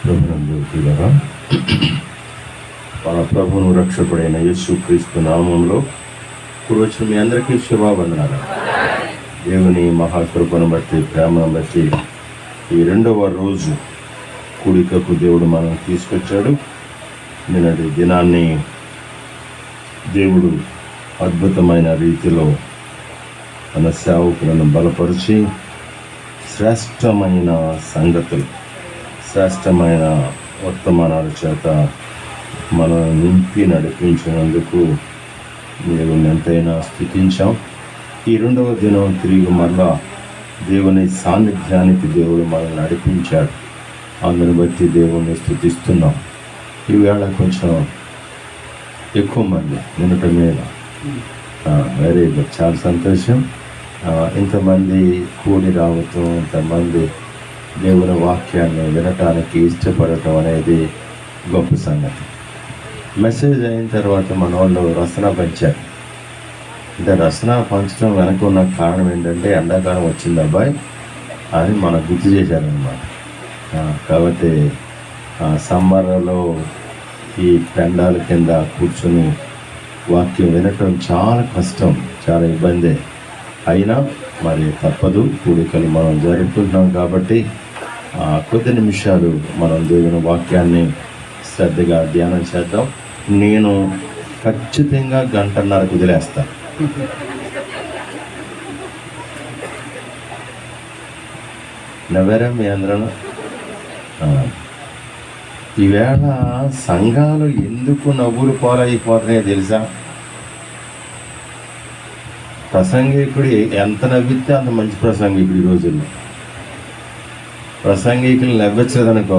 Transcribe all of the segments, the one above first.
ప్రభునందుగా మన ప్రభువును రక్షకుడైన యేసుక్రీస్తు నామంలో కూర్చొని మీ అందరికీ శుభావందనాలు. దేవుని మహాకృపను బట్టి, ప్రేమను బట్టి ఈ 2వ రోజు కూడికకు దేవుడు మనం తీసుకొచ్చాడు. నిన్నటి దినాన్ని దేవుడు అద్భుతమైన రీతిలో మన సేవకులను బలపరిచి శ్రేష్టమైన సంగతులు, శ్రేష్టమైన వర్తమానాల చేత మనం నింపి నడిపించినందుకు దేవుని ఎంతైనా స్తుతించాం. ఈ 2వ దినం తిరిగి మరలా దేవుని సాన్నిధ్యానికి దేవుడు మనల్ని నడిపించాడు. అందుని బట్టి దేవుణ్ణి స్తుతిస్తున్నాం. ఈవేళ కొంచెం ఎక్కువ మంది నిన్నటి మీద వెరీ గుడ్, చాలా సంతోషం. ఇంతమంది కూడి రావటం, ఇంతమంది దేవుని వాక్యాన్ని వినటానికి ఇష్టపడటం అనేది గొప్ప సంగతి. మెసేజ్ అయిన తర్వాత మన వాళ్ళు రసన పంచారు. అంటే రసన పంచడం వెనక ఉన్న కారణం ఏంటంటే ఎండాకాలం వచ్చింది అబ్బాయి అని మనం గుర్తు చేశారనమాట. కాబట్టి సమ్మర్లో ఈ పెండాల కింద కూర్చొని వాక్యం వినటం చాలా కష్టం, చాలా ఇబ్బంది. అయినా మరి తప్పదు, కూడికలు మనం జరుపుకుంటున్నాం కాబట్టి కొద్ది నిమిషాలు మనం దేవుని వాక్యాన్ని శ్రద్ధగా ధ్యానం చేద్దాం. నేను ఖచ్చితంగా 1:30 వదిలేస్తాను. నవ్వారా మీ అందరూ? ఈవేళ సంఘాలు ఎందుకు నవ్వులు పాలైపోతున్నాయో తెలుసా? ప్రసంగికుడు ఎంత నవ్వితే అంత మంచి ప్రసంగికుడు. ఈ రోజుల్లో ప్రసంగికులు నవ్వించలేదనుకో,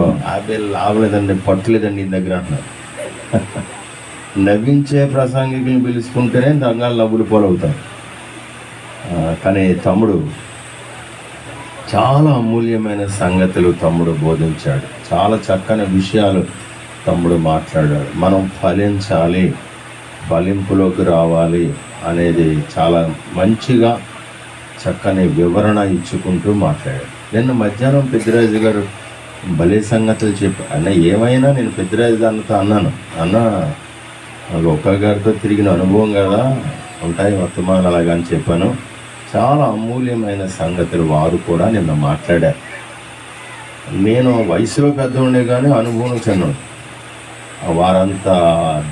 లాభలేదండి, పట్టులేదండి నీ దగ్గర అంటున్నారు. నవ్వించే ప్రసంగికులను పిలుచుకుంటేనే సంఘాలు నవ్వులు పాలవుతారు. కానీ తమ్ముడు చాలా అమూల్యమైన సంగతులు తమ్ముడు బోధించాడు. చాలా చక్కని విషయాలు తమ్ముడు మాట్లాడాడు. మనం ఫలించాలి, ఫలింపులోకి రావాలి అనేది చాలా మంచిగా చక్కని వివరణ ఇచ్చుకుంటూ మాట్లాడాడు. నిన్న మధ్యాహ్నం పెద్దిరాజు గారు భలే సంగతులు చెప్పారు. అన్న ఏమైనా నేను పెద్దిరాజు అన్నతో అన్నాను, అన్న లోకా గారితో తిరిగిన అనుభవం కదా, ఉంటాయి వర్తమానాలు అలాగా అని చెప్పాను. చాలా అమూల్యమైన సంగతులు వారు కూడా నిన్న మాట్లాడారు. నేను వయసులో పెద్దవాడిని కానీ అనుభవం చిన్నవాడు. వారంతా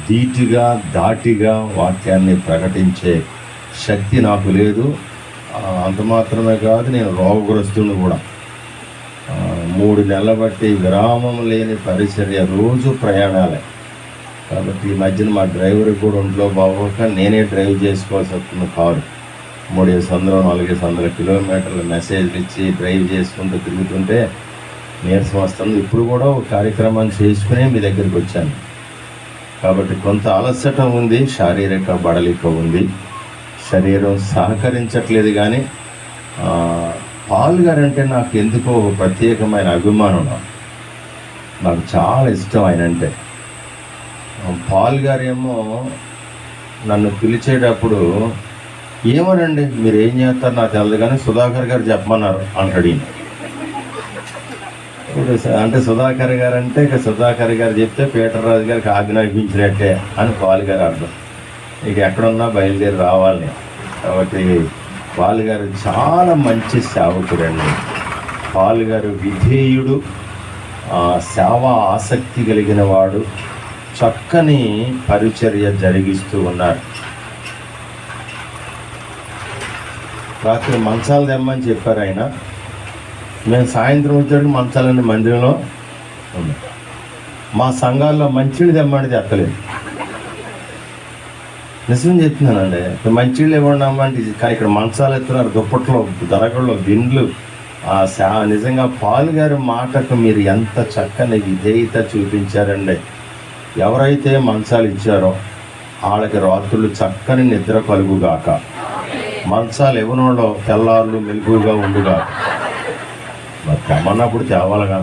ధీటుగా దాటిగా వాక్యాన్ని ప్రకటించే శక్తి నాకు లేదు. అంత మాత్రమే కాదు, నేను రోగగ్రస్తుని కూడా. 3 నెలల బట్టి విరామం లేని పరిచర్య, రోజు ప్రయాణాలే. కాబట్టి ఈ మధ్యన మా డ్రైవర్ కూడా ఒంట్లో బాగోక నేనే డ్రైవ్ చేసుకోవాల్సి వస్తుంది. కారు 300-400 కిలోమీటర్ల మెసేజ్లు ఇచ్చి డ్రైవ్ చేసుకుంటూ తిరుగుతుంటే నీరసం వస్తుంది. ఇప్పుడు కూడా ఒక కార్యక్రమాన్ని చేసుకునే మీ దగ్గరికి వచ్చాను. కాబట్టి కొంత అలసట ఉంది, శారీరక బడలిక ఉంది, శరీరం సహకరించట్లేదు. కానీ పాల్ గారంటే నాకు ఎందుకో ప్రత్యేకమైన అభిమానం. నాకు చాలా ఇష్టం ఆయన అంటే. పాల్ గారేమో నన్ను పిలిచేటప్పుడు ఏమోనండి మీరు ఏం చేస్తారు నాకు తెలియదు కానీ సుధాకర్ గారు చెప్పమన్నారు అంటాడు. అంటే సుధాకర్ గారు అంటే ఇక సుధాకర్ గారు చెప్తే పీటర్ రాజు గారికి ఆజ్ఞాపించినట్టే అని పాల్ గారు అర్థం. ఇక ఎక్కడున్నా బయలుదేరి రావాలి. కాబట్టి పాల్ గారు చాలా మంచి సేవకుడండి. పాల్ గారు విధేయుడు, సేవా ఆసక్తి కలిగిన వాడు, చక్కని పరిచర్య జరిగిస్తూ ఉన్నారు. రాత్రి మంచాలు తెమ్మని చెప్పారు ఆయన. మేము సాయంత్రం వచ్చేటికి మంచాలన్నీ మందిరంలో ఉన్నాయి. మా సంఘాల్లో మంచినీళ్ళు తెమ్మని తెత్తలేదు. నిజం చెప్తున్నానండి, మంచినీళ్ళు ఇవ్వండి అమ్మంటే కానీ ఇక్కడ మంచాలు ఎత్తున్నారు, దుప్పట్లో, దరగల్లో, దిండ్లు. నిజంగా పాల్ గారి మాటకు మీరు ఎంత చక్కని విధేయత చూపించారండి. ఎవరైతే మంచాలు ఇచ్చారో వాళ్ళకి రాత్రులు చక్కని నిద్ర కలుగుగాక. మంచాలు ఇవ్వనోళ్ళు తెల్లారులు మెలుగుగా ఉండుగా. మరి తెమ్మన్నప్పుడు తేవాలిగా.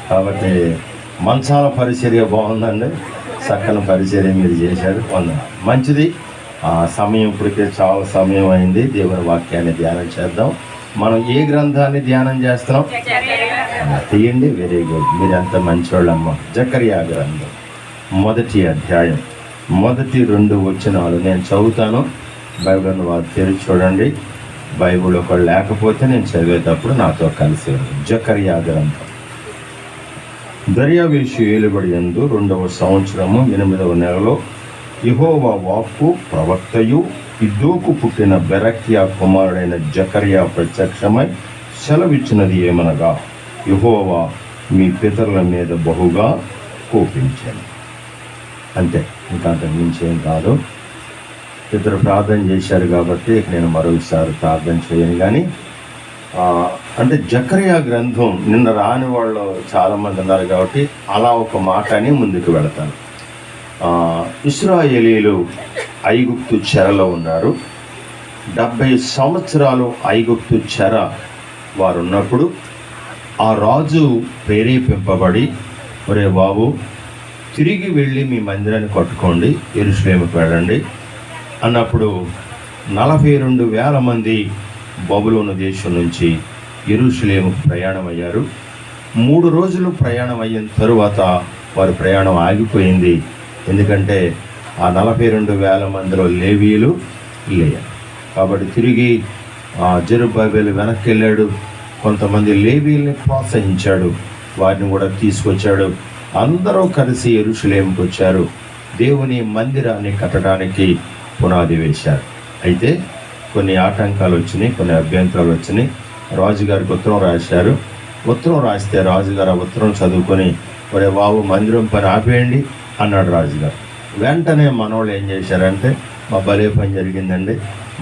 కాబట్టి మంచాల పరిచర్య బాగుందండి, చక్కని పరిచర్య మీరు చేశారు. మంచిది. ఆ సమయం ఇప్పటికే చాలా సమయం అయింది. దేవుని వాక్యాన్ని ధ్యానం చేద్దాం. మనం ఏ గ్రంథాన్ని ధ్యానం చేస్తున్నాం? తీయండి. వెరీ గుడ్, మీరు ఎంత మంచివాళ్ళమ్మ. జకర్యా గ్రంథం 1వ అధ్యాయం 1-2 వచనాలు నేను చదువుతాను. బైబిల్ని వారు తెరిచి చూడండి. బైబిల్ ఒకళ్ళు లేకపోతే నేను చదివేటప్పుడు నాతో కలిసి జకర్యా గ్రంథం. దర్యావేషు ఏలుబడి యందు 2వ సంవత్సరము 8వ నెలలో యెహోవా వాక్కు ప్రవక్తయు ఇద్దోకు పుట్టిన బెరక్యా కుమారుడైన జకర్యా ప్రత్యక్షమై సెలవిచ్చినది ఏమనగా, యెహోవా మీ పితరుల మీద బహుగా కోపించాను. అంతే, ఇంకా అంతకు మించి ఏం కాదు. ఇద్దరు ప్రార్థన చేశారు కాబట్టి నేను మరోసారి ప్రార్థన చేయను. కానీ అంటే జకర్యా గ్రంథం నిన్న రాని వాళ్ళు చాలామంది ఉన్నారు కాబట్టి అలా ఒక మాట అని ముందుకు వెళతాను. ఇశ్రాయేలీలు ఐగుప్తు చెరలో ఉన్నారు. 70 సంవత్సరాలు ఐగుప్తు చెర వారు ఉన్నప్పుడు ఆ రాజు ప్రేరేపింపబడి, ఒరే బాబు, తిరిగి వెళ్ళి మీ మందిరాన్ని కట్టుకోండి, యెరూషలేముకు వెళ్ళండి అన్నప్పుడు 42,000 మంది బబులోను దేశం నుంచి యెరూషలేముకు ప్రయాణం అయ్యారు. 3 రోజులు ప్రయాణం అయిన తరువాత వారి ప్రయాణం ఆగిపోయింది. ఎందుకంటే ఆ 42,000 మందిలో లేవీయులు లేరు. కాబట్టి తిరిగి జెరుబ్బాబెలు వెనక్కి వెళ్ళాడు. కొంతమంది లేవీయుల్ని ప్రోత్సహించాడు, వారిని కూడా తీసుకొచ్చాడు. అందరూ కలిసి యెరూషలేముకు వచ్చారు. దేవుని మందిరాన్ని కట్టడానికి పునాది వేశారు. అయితే కొన్ని ఆటంకాలు వచ్చినాయి, కొన్ని అభ్యంతరాలు వచ్చినాయి. రాజుగారికి ఉత్తరం రాశారు. ఉత్తరం రాస్తే రాజుగారు ఆ ఉత్తరం చదువుకొని, ఒరే బాబు, మందిరం పని ఆపేయండి అన్నాడు రాజుగారు. వెంటనే మనోళ్ళు ఏం చేశారంటే, మా భలే పని జరిగిందండి,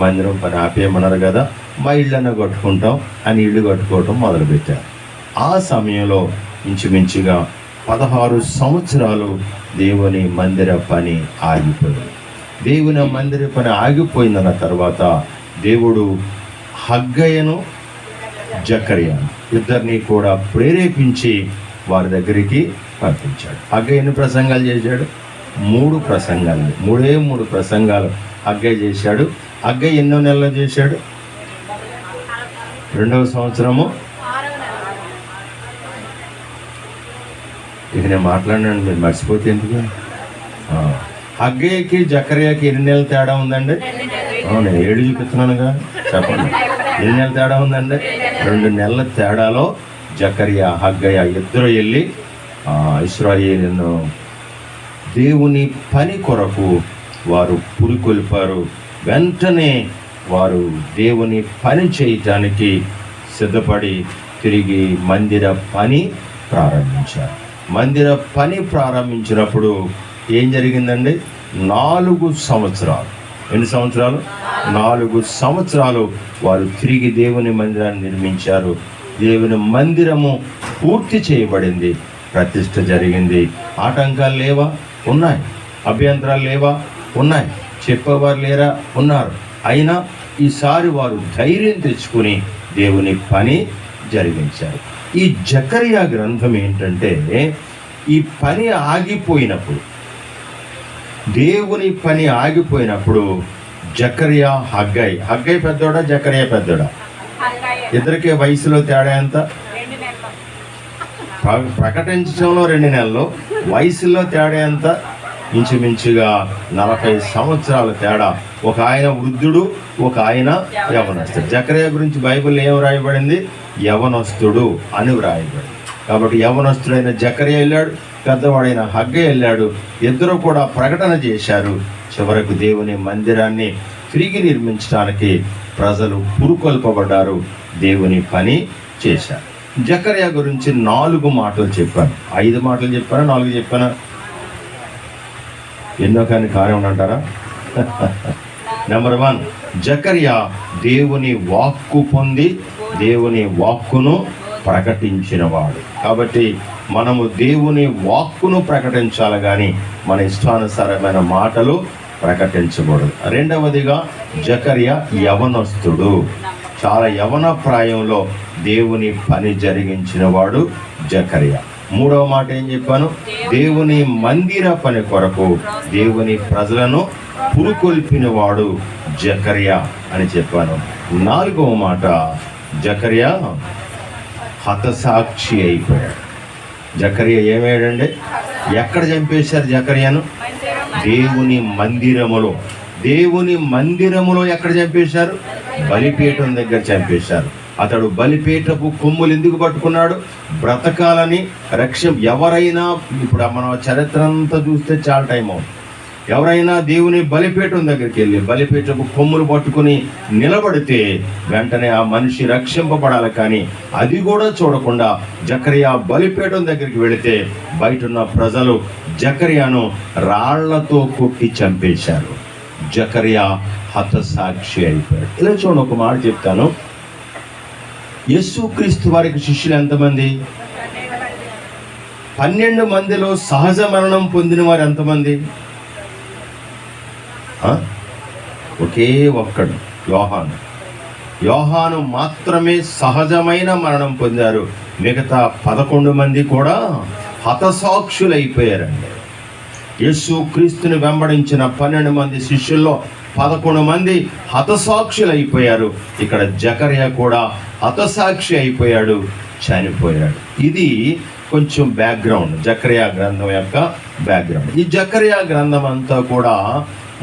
మందిరం పని ఆపేయమన్నారు కదా, మా ఇళ్ళన్నా కట్టుకుంటాం అని ఇల్లు కట్టుకోవటం మొదలుపెట్టారు. ఆ సమయంలో ఇంచుమించుగా 16 సంవత్సరాలు దేవుని మందిర పని ఆగిపోయింది. దేవుని మందిర పని ఆగిపోయిందన్న తర్వాత దేవుడు హగ్గయ్యను జకర్యాను ఇద్దరిని కూడా ప్రేరేపించి వారి దగ్గరికి పంపించాడు. హగ్గయ్య ఎన్ని ప్రసంగాలు చేశాడు? 3 ప్రసంగాలు. 3 ప్రసంగాలు హగ్గయ్య చేశాడు. హగ్గయ్య ఎన్నో నెలలు చేశాడు? 2వ సంవత్సరము. ఇక నేను మాట్లాడినాను, మీరు మర్చిపోతే ఎందుకు? హగ్గయ్యకి జకర్యాకి ఎన్ని నెలలు తేడా ఉందండి? నేను 7 చూపిస్తున్నానుగా, చెప్పండి. ఎన్ని నెలల తేడా ఉందండి? 2 నెలల తేడాలో జకర్యా హగ్గయ్య ఇద్దరు వెళ్ళి ఇశ్రాయేలును దేవుని పని కొరకు వారు పురికొల్పారు. వెంటనే వారు దేవుని పని చేయటానికి సిద్ధపడి తిరిగి మందిర పని ప్రారంభించారు. మందిర పని ప్రారంభించినప్పుడు ఏం జరిగిందండి? 4 సంవత్సరాలు. ఎన్ని సంవత్సరాలు? 4 సంవత్సరాలు వారు తిరిగి దేవుని మందిరాన్ని నిర్మించారు. దేవుని మందిరము పూర్తి చేయబడింది, ప్రతిష్ఠ జరిగింది. ఆటంకాలు లేవా? ఉన్నాయి. అభ్యంతరాలు లేవా? ఉన్నాయి. చెప్పేవారు లేరా? ఉన్నారు. అయినా ఈసారి వారు ధైర్యం తెచ్చుకుని దేవుని పని జరిగించారు. ఈ జకర్యా గ్రంథం ఏంటంటే, ఈ పని ఆగిపోయినప్పుడు, దేవుని పని ఆగిపోయినప్పుడు జకర్యా హగ్గయ్య పెద్దోడా జకర్యా పెద్దోడా? ఇద్దరికే వయసులో తేడా ఎంత? ప్రకటించడంలో 2 నెలలు, వయసులో తేడా ఎంత? ఇంచుమించుగా 40 సంవత్సరాల తేడా. ఒక ఆయన వృద్ధుడు, ఒక ఆయన యవనస్తుడు. జకర్యా గురించి బైబిల్ ఏం రాయబడింది? యవనస్తుడు అని వ్రాయబడింది. కాబట్టి యవనస్తుడైన జకర్యా వెళ్ళాడు, పెద్దవాడైన హగ్గయ్య వెళ్ళాడు. ఇద్దరు కూడా ప్రకటన చేశారు. చివరకు దేవుని మందిరాన్ని తిరిగి నిర్మించడానికి ప్రజలు పురుకొల్పబడ్డారు, దేవుని పని చేశారు. జకర్యా గురించి 4 మాటలు చెప్పాను. 5 మాటలు చెప్పానా, 4 చెప్పానా? ఎన్నో కానీ కార్యం అంటారా? నెంబర్ 1, జకర్యా దేవుని వాక్కు పొంది దేవుని వాక్కును ప్రకటించినవాడు. కాబట్టి మనము దేవుని వాక్కును ప్రకటించాలి, కానీ మన ఇష్టానుసారమైన మాటలు ప్రకటించకూడదు. 2వదిగా జకర్యా యవనస్తుడు. చాలా యవన ప్రాయంలో దేవుని పని జరిగించిన వాడు జకర్యా. మూడవ మాట ఏం చెప్పాను? దేవుని మందిర పని కొరకు దేవుని ప్రజలను పురుకొల్పిన వాడు జకర్యా అని చెప్పాను. నాలుగవ మాట, జకర్యా హతసాక్షి అయిపోయాడు. జకర్యా ఏమయ్యాడండి? ఎక్కడ చంపేశారు జకర్యాను? దేవుని మందిరములో. దేవుని మందిరములో ఎక్కడ చంపేశారు? బలిపీఠం దగ్గర చంపేశారు. అతడు బలిపీఠపు కొమ్ములు ఎందుకు పట్టుకున్నాడు? బ్రతకాలని. ఎవరైనా ఇప్పుడు మన చరిత్ర అంతా చూస్తే చాలా టైం అవుతుంది. ఎవరైనా దేవుని బలిపీఠం దగ్గరికి వెళ్ళి బలిపీఠపు కొమ్ములు పట్టుకుని నిలబడితే వెంటనే ఆ మనిషి రక్షింపబడాలి. కానీ అది కూడా చూడకుండా జకర్యా బలిపీఠం దగ్గరికి వెళితే బయట ఉన్న ప్రజలు జకర్యాను రాళ్లతో కొట్టి చంపేశారు. జకర్యా హతసాక్షి అయిపోయాడు. ఇలా చూడండి, ఒక మాట చెప్తాను. యేసుక్రీస్తు వారికి శిష్యులు ఎంతమంది? 12 మందిలో సహజ మరణం పొందిన వారు ఎంతమంది? ఒకే ఒక్కడు, యోహాను. యోహాను మాత్రమే సహజమైన మరణం పొందారు. మిగతా 11 మంది కూడా హతసాక్షులైపోయారండి. యేసుక్రీస్తుని వెంబడించిన 12 మంది శిష్యుల్లో 11 మంది హతసాక్షులైపోయారు. ఇక్కడ జకర్యా కూడా హతసాక్షి అయిపోయాడు, చనిపోయాడు. ఇది కొంచెం బ్యాక్గ్రౌండ్, జకర్యా గ్రంథం యొక్క బ్యాక్గ్రౌండ్. ఈ జకర్యా గ్రంథం అంతా కూడా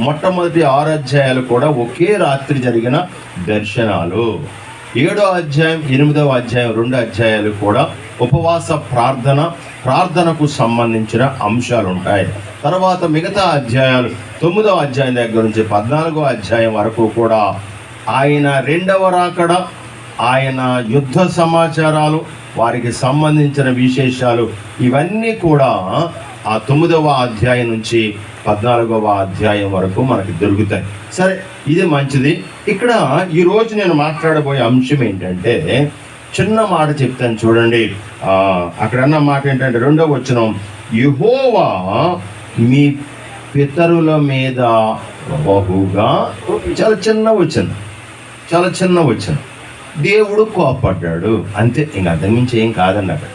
మొట్టమొదటి 6 అధ్యాయాలు కూడా ఒకే రాత్రి జరిగిన దర్శనాలు. 7వ అధ్యాయం, 8వ అధ్యాయం 2 అధ్యాయాలు కూడా ఉపవాస ప్రార్థనకు సంబంధించిన అంశాలు ఉంటాయి. తర్వాత మిగతా అధ్యాయాలు 9వ అధ్యాయం దగ్గర నుంచి 14వ అధ్యాయం వరకు కూడా ఆయన 2వ రాకడ, ఆయన యుద్ధ సమాచారాలు, వారికి సంబంధించిన విశేషాలు, ఇవన్నీ కూడా ఆ 9వ అధ్యాయం నుంచి 14వ అధ్యాయం వరకు మనకి దొరుకుతాయి. సరే, ఇది మంచిది. ఇక్కడ ఈరోజు నేను మాట్లాడబోయే అంశం ఏంటంటే, చిన్న మాట చెప్తాను చూడండి. అక్కడ అన్న మాట ఏంటంటే 2వ వచనం, యెహోవా మీ పితరుల మీద బహుగా, చాలా చిన్న వచనం, దేవుడు కోపడ్డాడు అంతే, ఇంక అంతకుమించి ఏం కాదండి. అక్కడ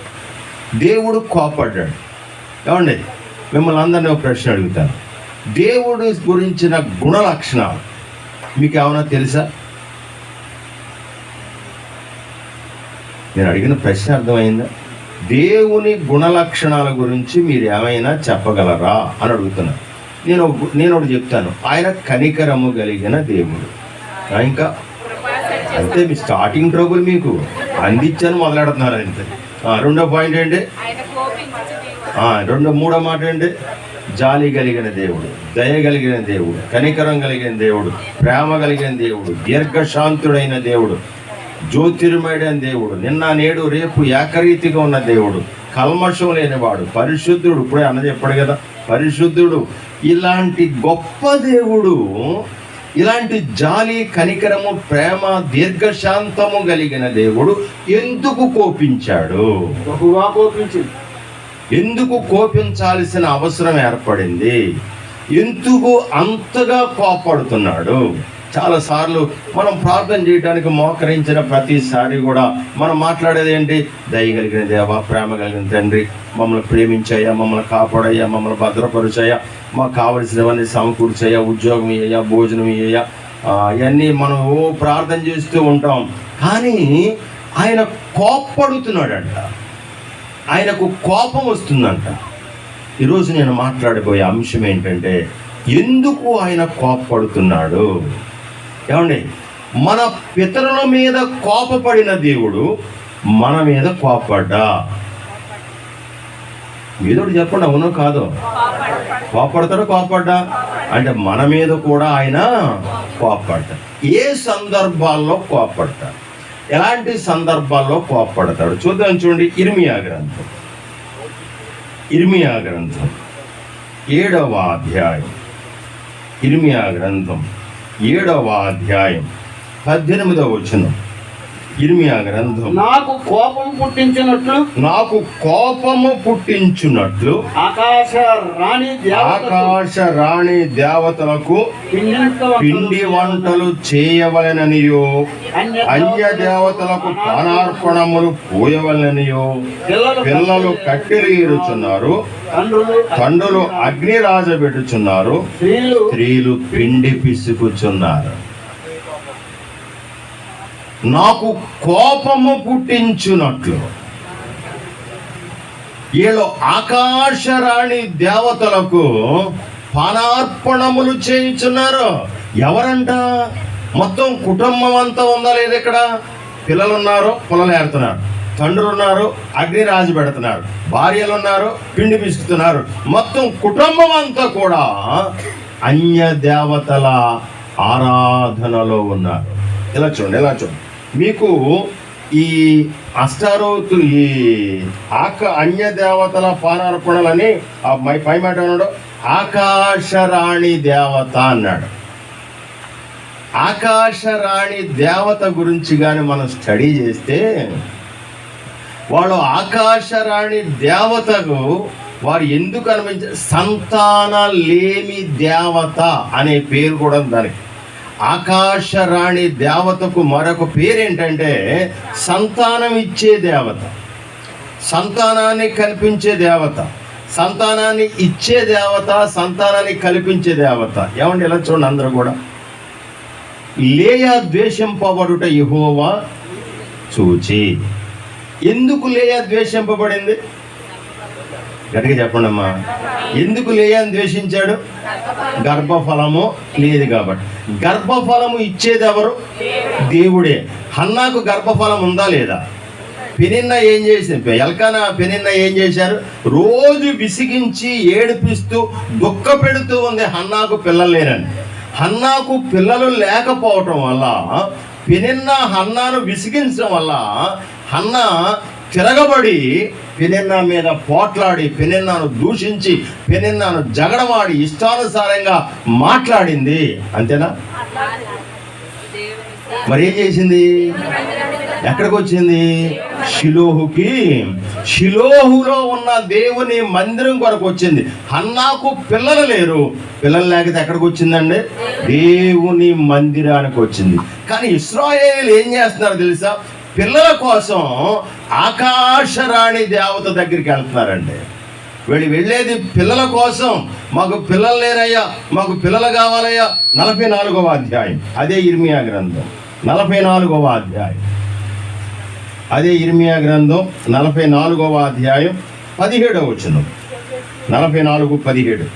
దేవుడు కోపడ్డాడు. ఏమండి, మిమ్మల్ని అందరినీ ఒక ప్రశ్న అడుగుతాను. దేవుడు గురించిన గుణ లక్షణాలు మీకు ఏమైనా తెలుసా? నేను అడిగిన ప్రశ్న అర్థమైందా? దేవుని గుణ లక్షణాల గురించి మీరు ఏమైనా చెప్పగలరా అని అడుగుతున్నాను. నేను ఒకటి చెప్తాను. ఆయన కనికరము కలిగిన దేవుడు. ఇంకా అంతే, మీ స్టార్టింగ్ ట్రబుల్ మీకు అందించాను మొదలెడుతున్నారు అంతే. 2వ పాయింట్ ఏంటి? 3వ మాట ఏంటి? జాలి కలిగిన దేవుడు, దయ కలిగిన దేవుడు, కనికరం కలిగిన దేవుడు, ప్రేమ కలిగిన దేవుడు, దీర్ఘశాంతుడైన దేవుడు, జ్యోతిర్మయుడైన దేవుడు, నిన్న నేడు రేపు ఏకరీతిగా ఉన్న దేవుడు, కల్మషం లేనివాడు, పరిశుద్ధుడు. ఇప్పుడే అన్న చెప్పాడు కదా, పరిశుద్ధుడు. ఇలాంటి గొప్ప దేవుడు, ఇలాంటి జాలి, కనికరము, ప్రేమ, దీర్ఘశాంతము కలిగిన దేవుడు ఎందుకు కోపించాడు? బహుగా కోపించింది. ఎందుకు కోపించాల్సిన అవసరం ఏర్పడింది? ఎందుకు అంతగా కోపడుతున్నాడు? చాలాసార్లు మనం ప్రార్థన చేయడానికి మోకరించిన ప్రతిసారి కూడా మనం మాట్లాడేది ఏంటి? దయగలిగిన దేవా, ప్రేమ కలిగిన తండ్రి, మమ్మల్ని ప్రేమించాయా, మమ్మల్ని కాపాడయ్యా, మమ్మల్ని భద్రపరిచాయా, మాకు కావలసినవన్నీ సమకూర్చయ్యా, ఉద్యోగం ఇయ్యా, భోజనం ఇయ్యా, ఇవన్నీ మనం ప్రార్థన చేస్తూ ఉంటాం. కానీ ఆయన కోప్పడుతున్నాడంట, ఆయనకు కోపం వస్తుందంట. ఈరోజు నేను మాట్లాడబోయే అంశం ఏంటంటే, ఎందుకు ఆయన కోపపడుతున్నాడు? ఏమండి, మన పితరుల మీద కోపపడిన దేవుడు మన మీద కోపడ్డా? ఏదోటి చెప్పండి, అవునో కాదో? కోపడతాడు, కోపడ్డా అంటే మన మీద కూడా ఆయన కోపడతాడు. ఏ సందర్భాల్లో కోపడతాడు, ఎలాంటి సందర్భాల్లో కోపడతాడు చూద్దాం. చూడండి, ఇర్మియా గ్రంథం 7వ అధ్యాయం, ఇర్మియా గ్రంథం 7వ అధ్యాయం 18వ వచనం. ఇర్మియా గ్రంథం. నాకు కోపం పుట్టించినట్లు ఆకాశ రాణి దేవతలకు పిండి వంటలు చేయవలెననియో అన్య దేవతలకు పానార్పణములు పోయవలెననియో పిల్లలు కట్టెలు ఏరుచున్నారు, తండ్రులు అగ్ని రాజబెట్టుచున్నారు, స్త్రీలు పిండి పిసుకుచున్నారు. నాకు కోపము పుట్టించున్నట్లు వీళ్ళు ఆకాశరాణి దేవతలకు పానార్పణములు చేయించున్నారు. ఎవరంట? మొత్తం కుటుంబం అంతా ఉందా లేదు? ఇక్కడ పిల్లలు ఉన్నారు, పొలలు ఏరుతున్నారు, తండ్రులు ఉన్నారు, అగ్ని రాజు పెడుతున్నారు, భార్యలు ఉన్నారు, పిండి పిసుకుతున్నారు. మొత్తం కుటుంబం అంతా కూడా అన్య దేవతల ఆరాధనలో ఉన్నారు. ఇలా చూడండి. మీకు ఈ అష్టారోతులు, ఈ అన్య దేవతల పానార్పణలని పై మాట అన్నాడు, ఆకాశరాణి దేవత అన్నాడు. ఆకాశరాణి దేవత గురించి కానీ మనం స్టడీ చేస్తే వాళ్ళు ఆకాశరాణి దేవతకు వారు ఎందుకు అనిపించారు? సంతాన లేమి దేవత అనే పేరు కూడా దానికి. ఆకాశరాణి దేవతకు మరొక పేరేంటంటే సంతానం ఇచ్చే దేవత, సంతానాన్ని కల్పించే దేవత, సంతానాన్ని ఇచ్చే దేవత, సంతానాన్ని కల్పించే దేవత. ఏమండి ఇలా చూడండి అందరూ కూడా. లేయా ద్వేషింపబడుట యెహోవా చూచి. ఎందుకు లేయా ద్వేషింపబడింది? గట్టిగా చెప్పండి అమ్మా. ఎందుకు లేయాని ద్వేషించాడు? గర్భఫలము లేదు కాబట్టి. గర్భఫలము ఇచ్చేది ఎవరు? దేవుడే. హన్నాకు గర్భఫలం ఉందా లేదా? పెనిన్న ఏం చేసింది? ఎల్కానా పెనిన్న ఏం చేశారు? రోజు విసిగించి ఏడిపిస్తూ దుఃఖ పెడుతూ ఉంది హన్నాకు పిల్లలు లేరని. హన్నాకు పిల్లలు లేకపోవటం వల్ల పెనిన్న హన్నాను విసిగించడం వల్ల హన్నా తిరగబడి పెనిన్నా మీద పోట్లాడి, పెనిన్నాను దూషించి, పెనిన్నాను జగడమాడి ఇష్టానుసారంగా మాట్లాడింది. అంతేనా? మరి ఏం చేసింది? ఎక్కడికి వచ్చింది? షిలోహుకి. షిలోహులో ఉన్న దేవుని మందిరం కొరకు వచ్చింది. హన్నాకు పిల్లలు లేరు. పిల్లలు లేకపోతే ఎక్కడికి వచ్చిందండి? దేవుని మందిరానికి వచ్చింది. కానీ ఇశ్రాయేలు ఏం చేస్తున్నారు తెలుసా? పిల్లల కోసం ఆకాశరాణి దేవత దగ్గరికి వెళ్తున్నారండి. వెళ్ళేది పిల్లల కోసం. మాకు పిల్లలు లేరయ్యా, మాకు పిల్లలు కావాలయ్యా. 44వ అధ్యాయం అదే ఇర్మియా గ్రంథం, 44వ అధ్యాయం అదే ఇర్మియా గ్రంథం 44వ అధ్యాయం 17వ వచనం. 44:17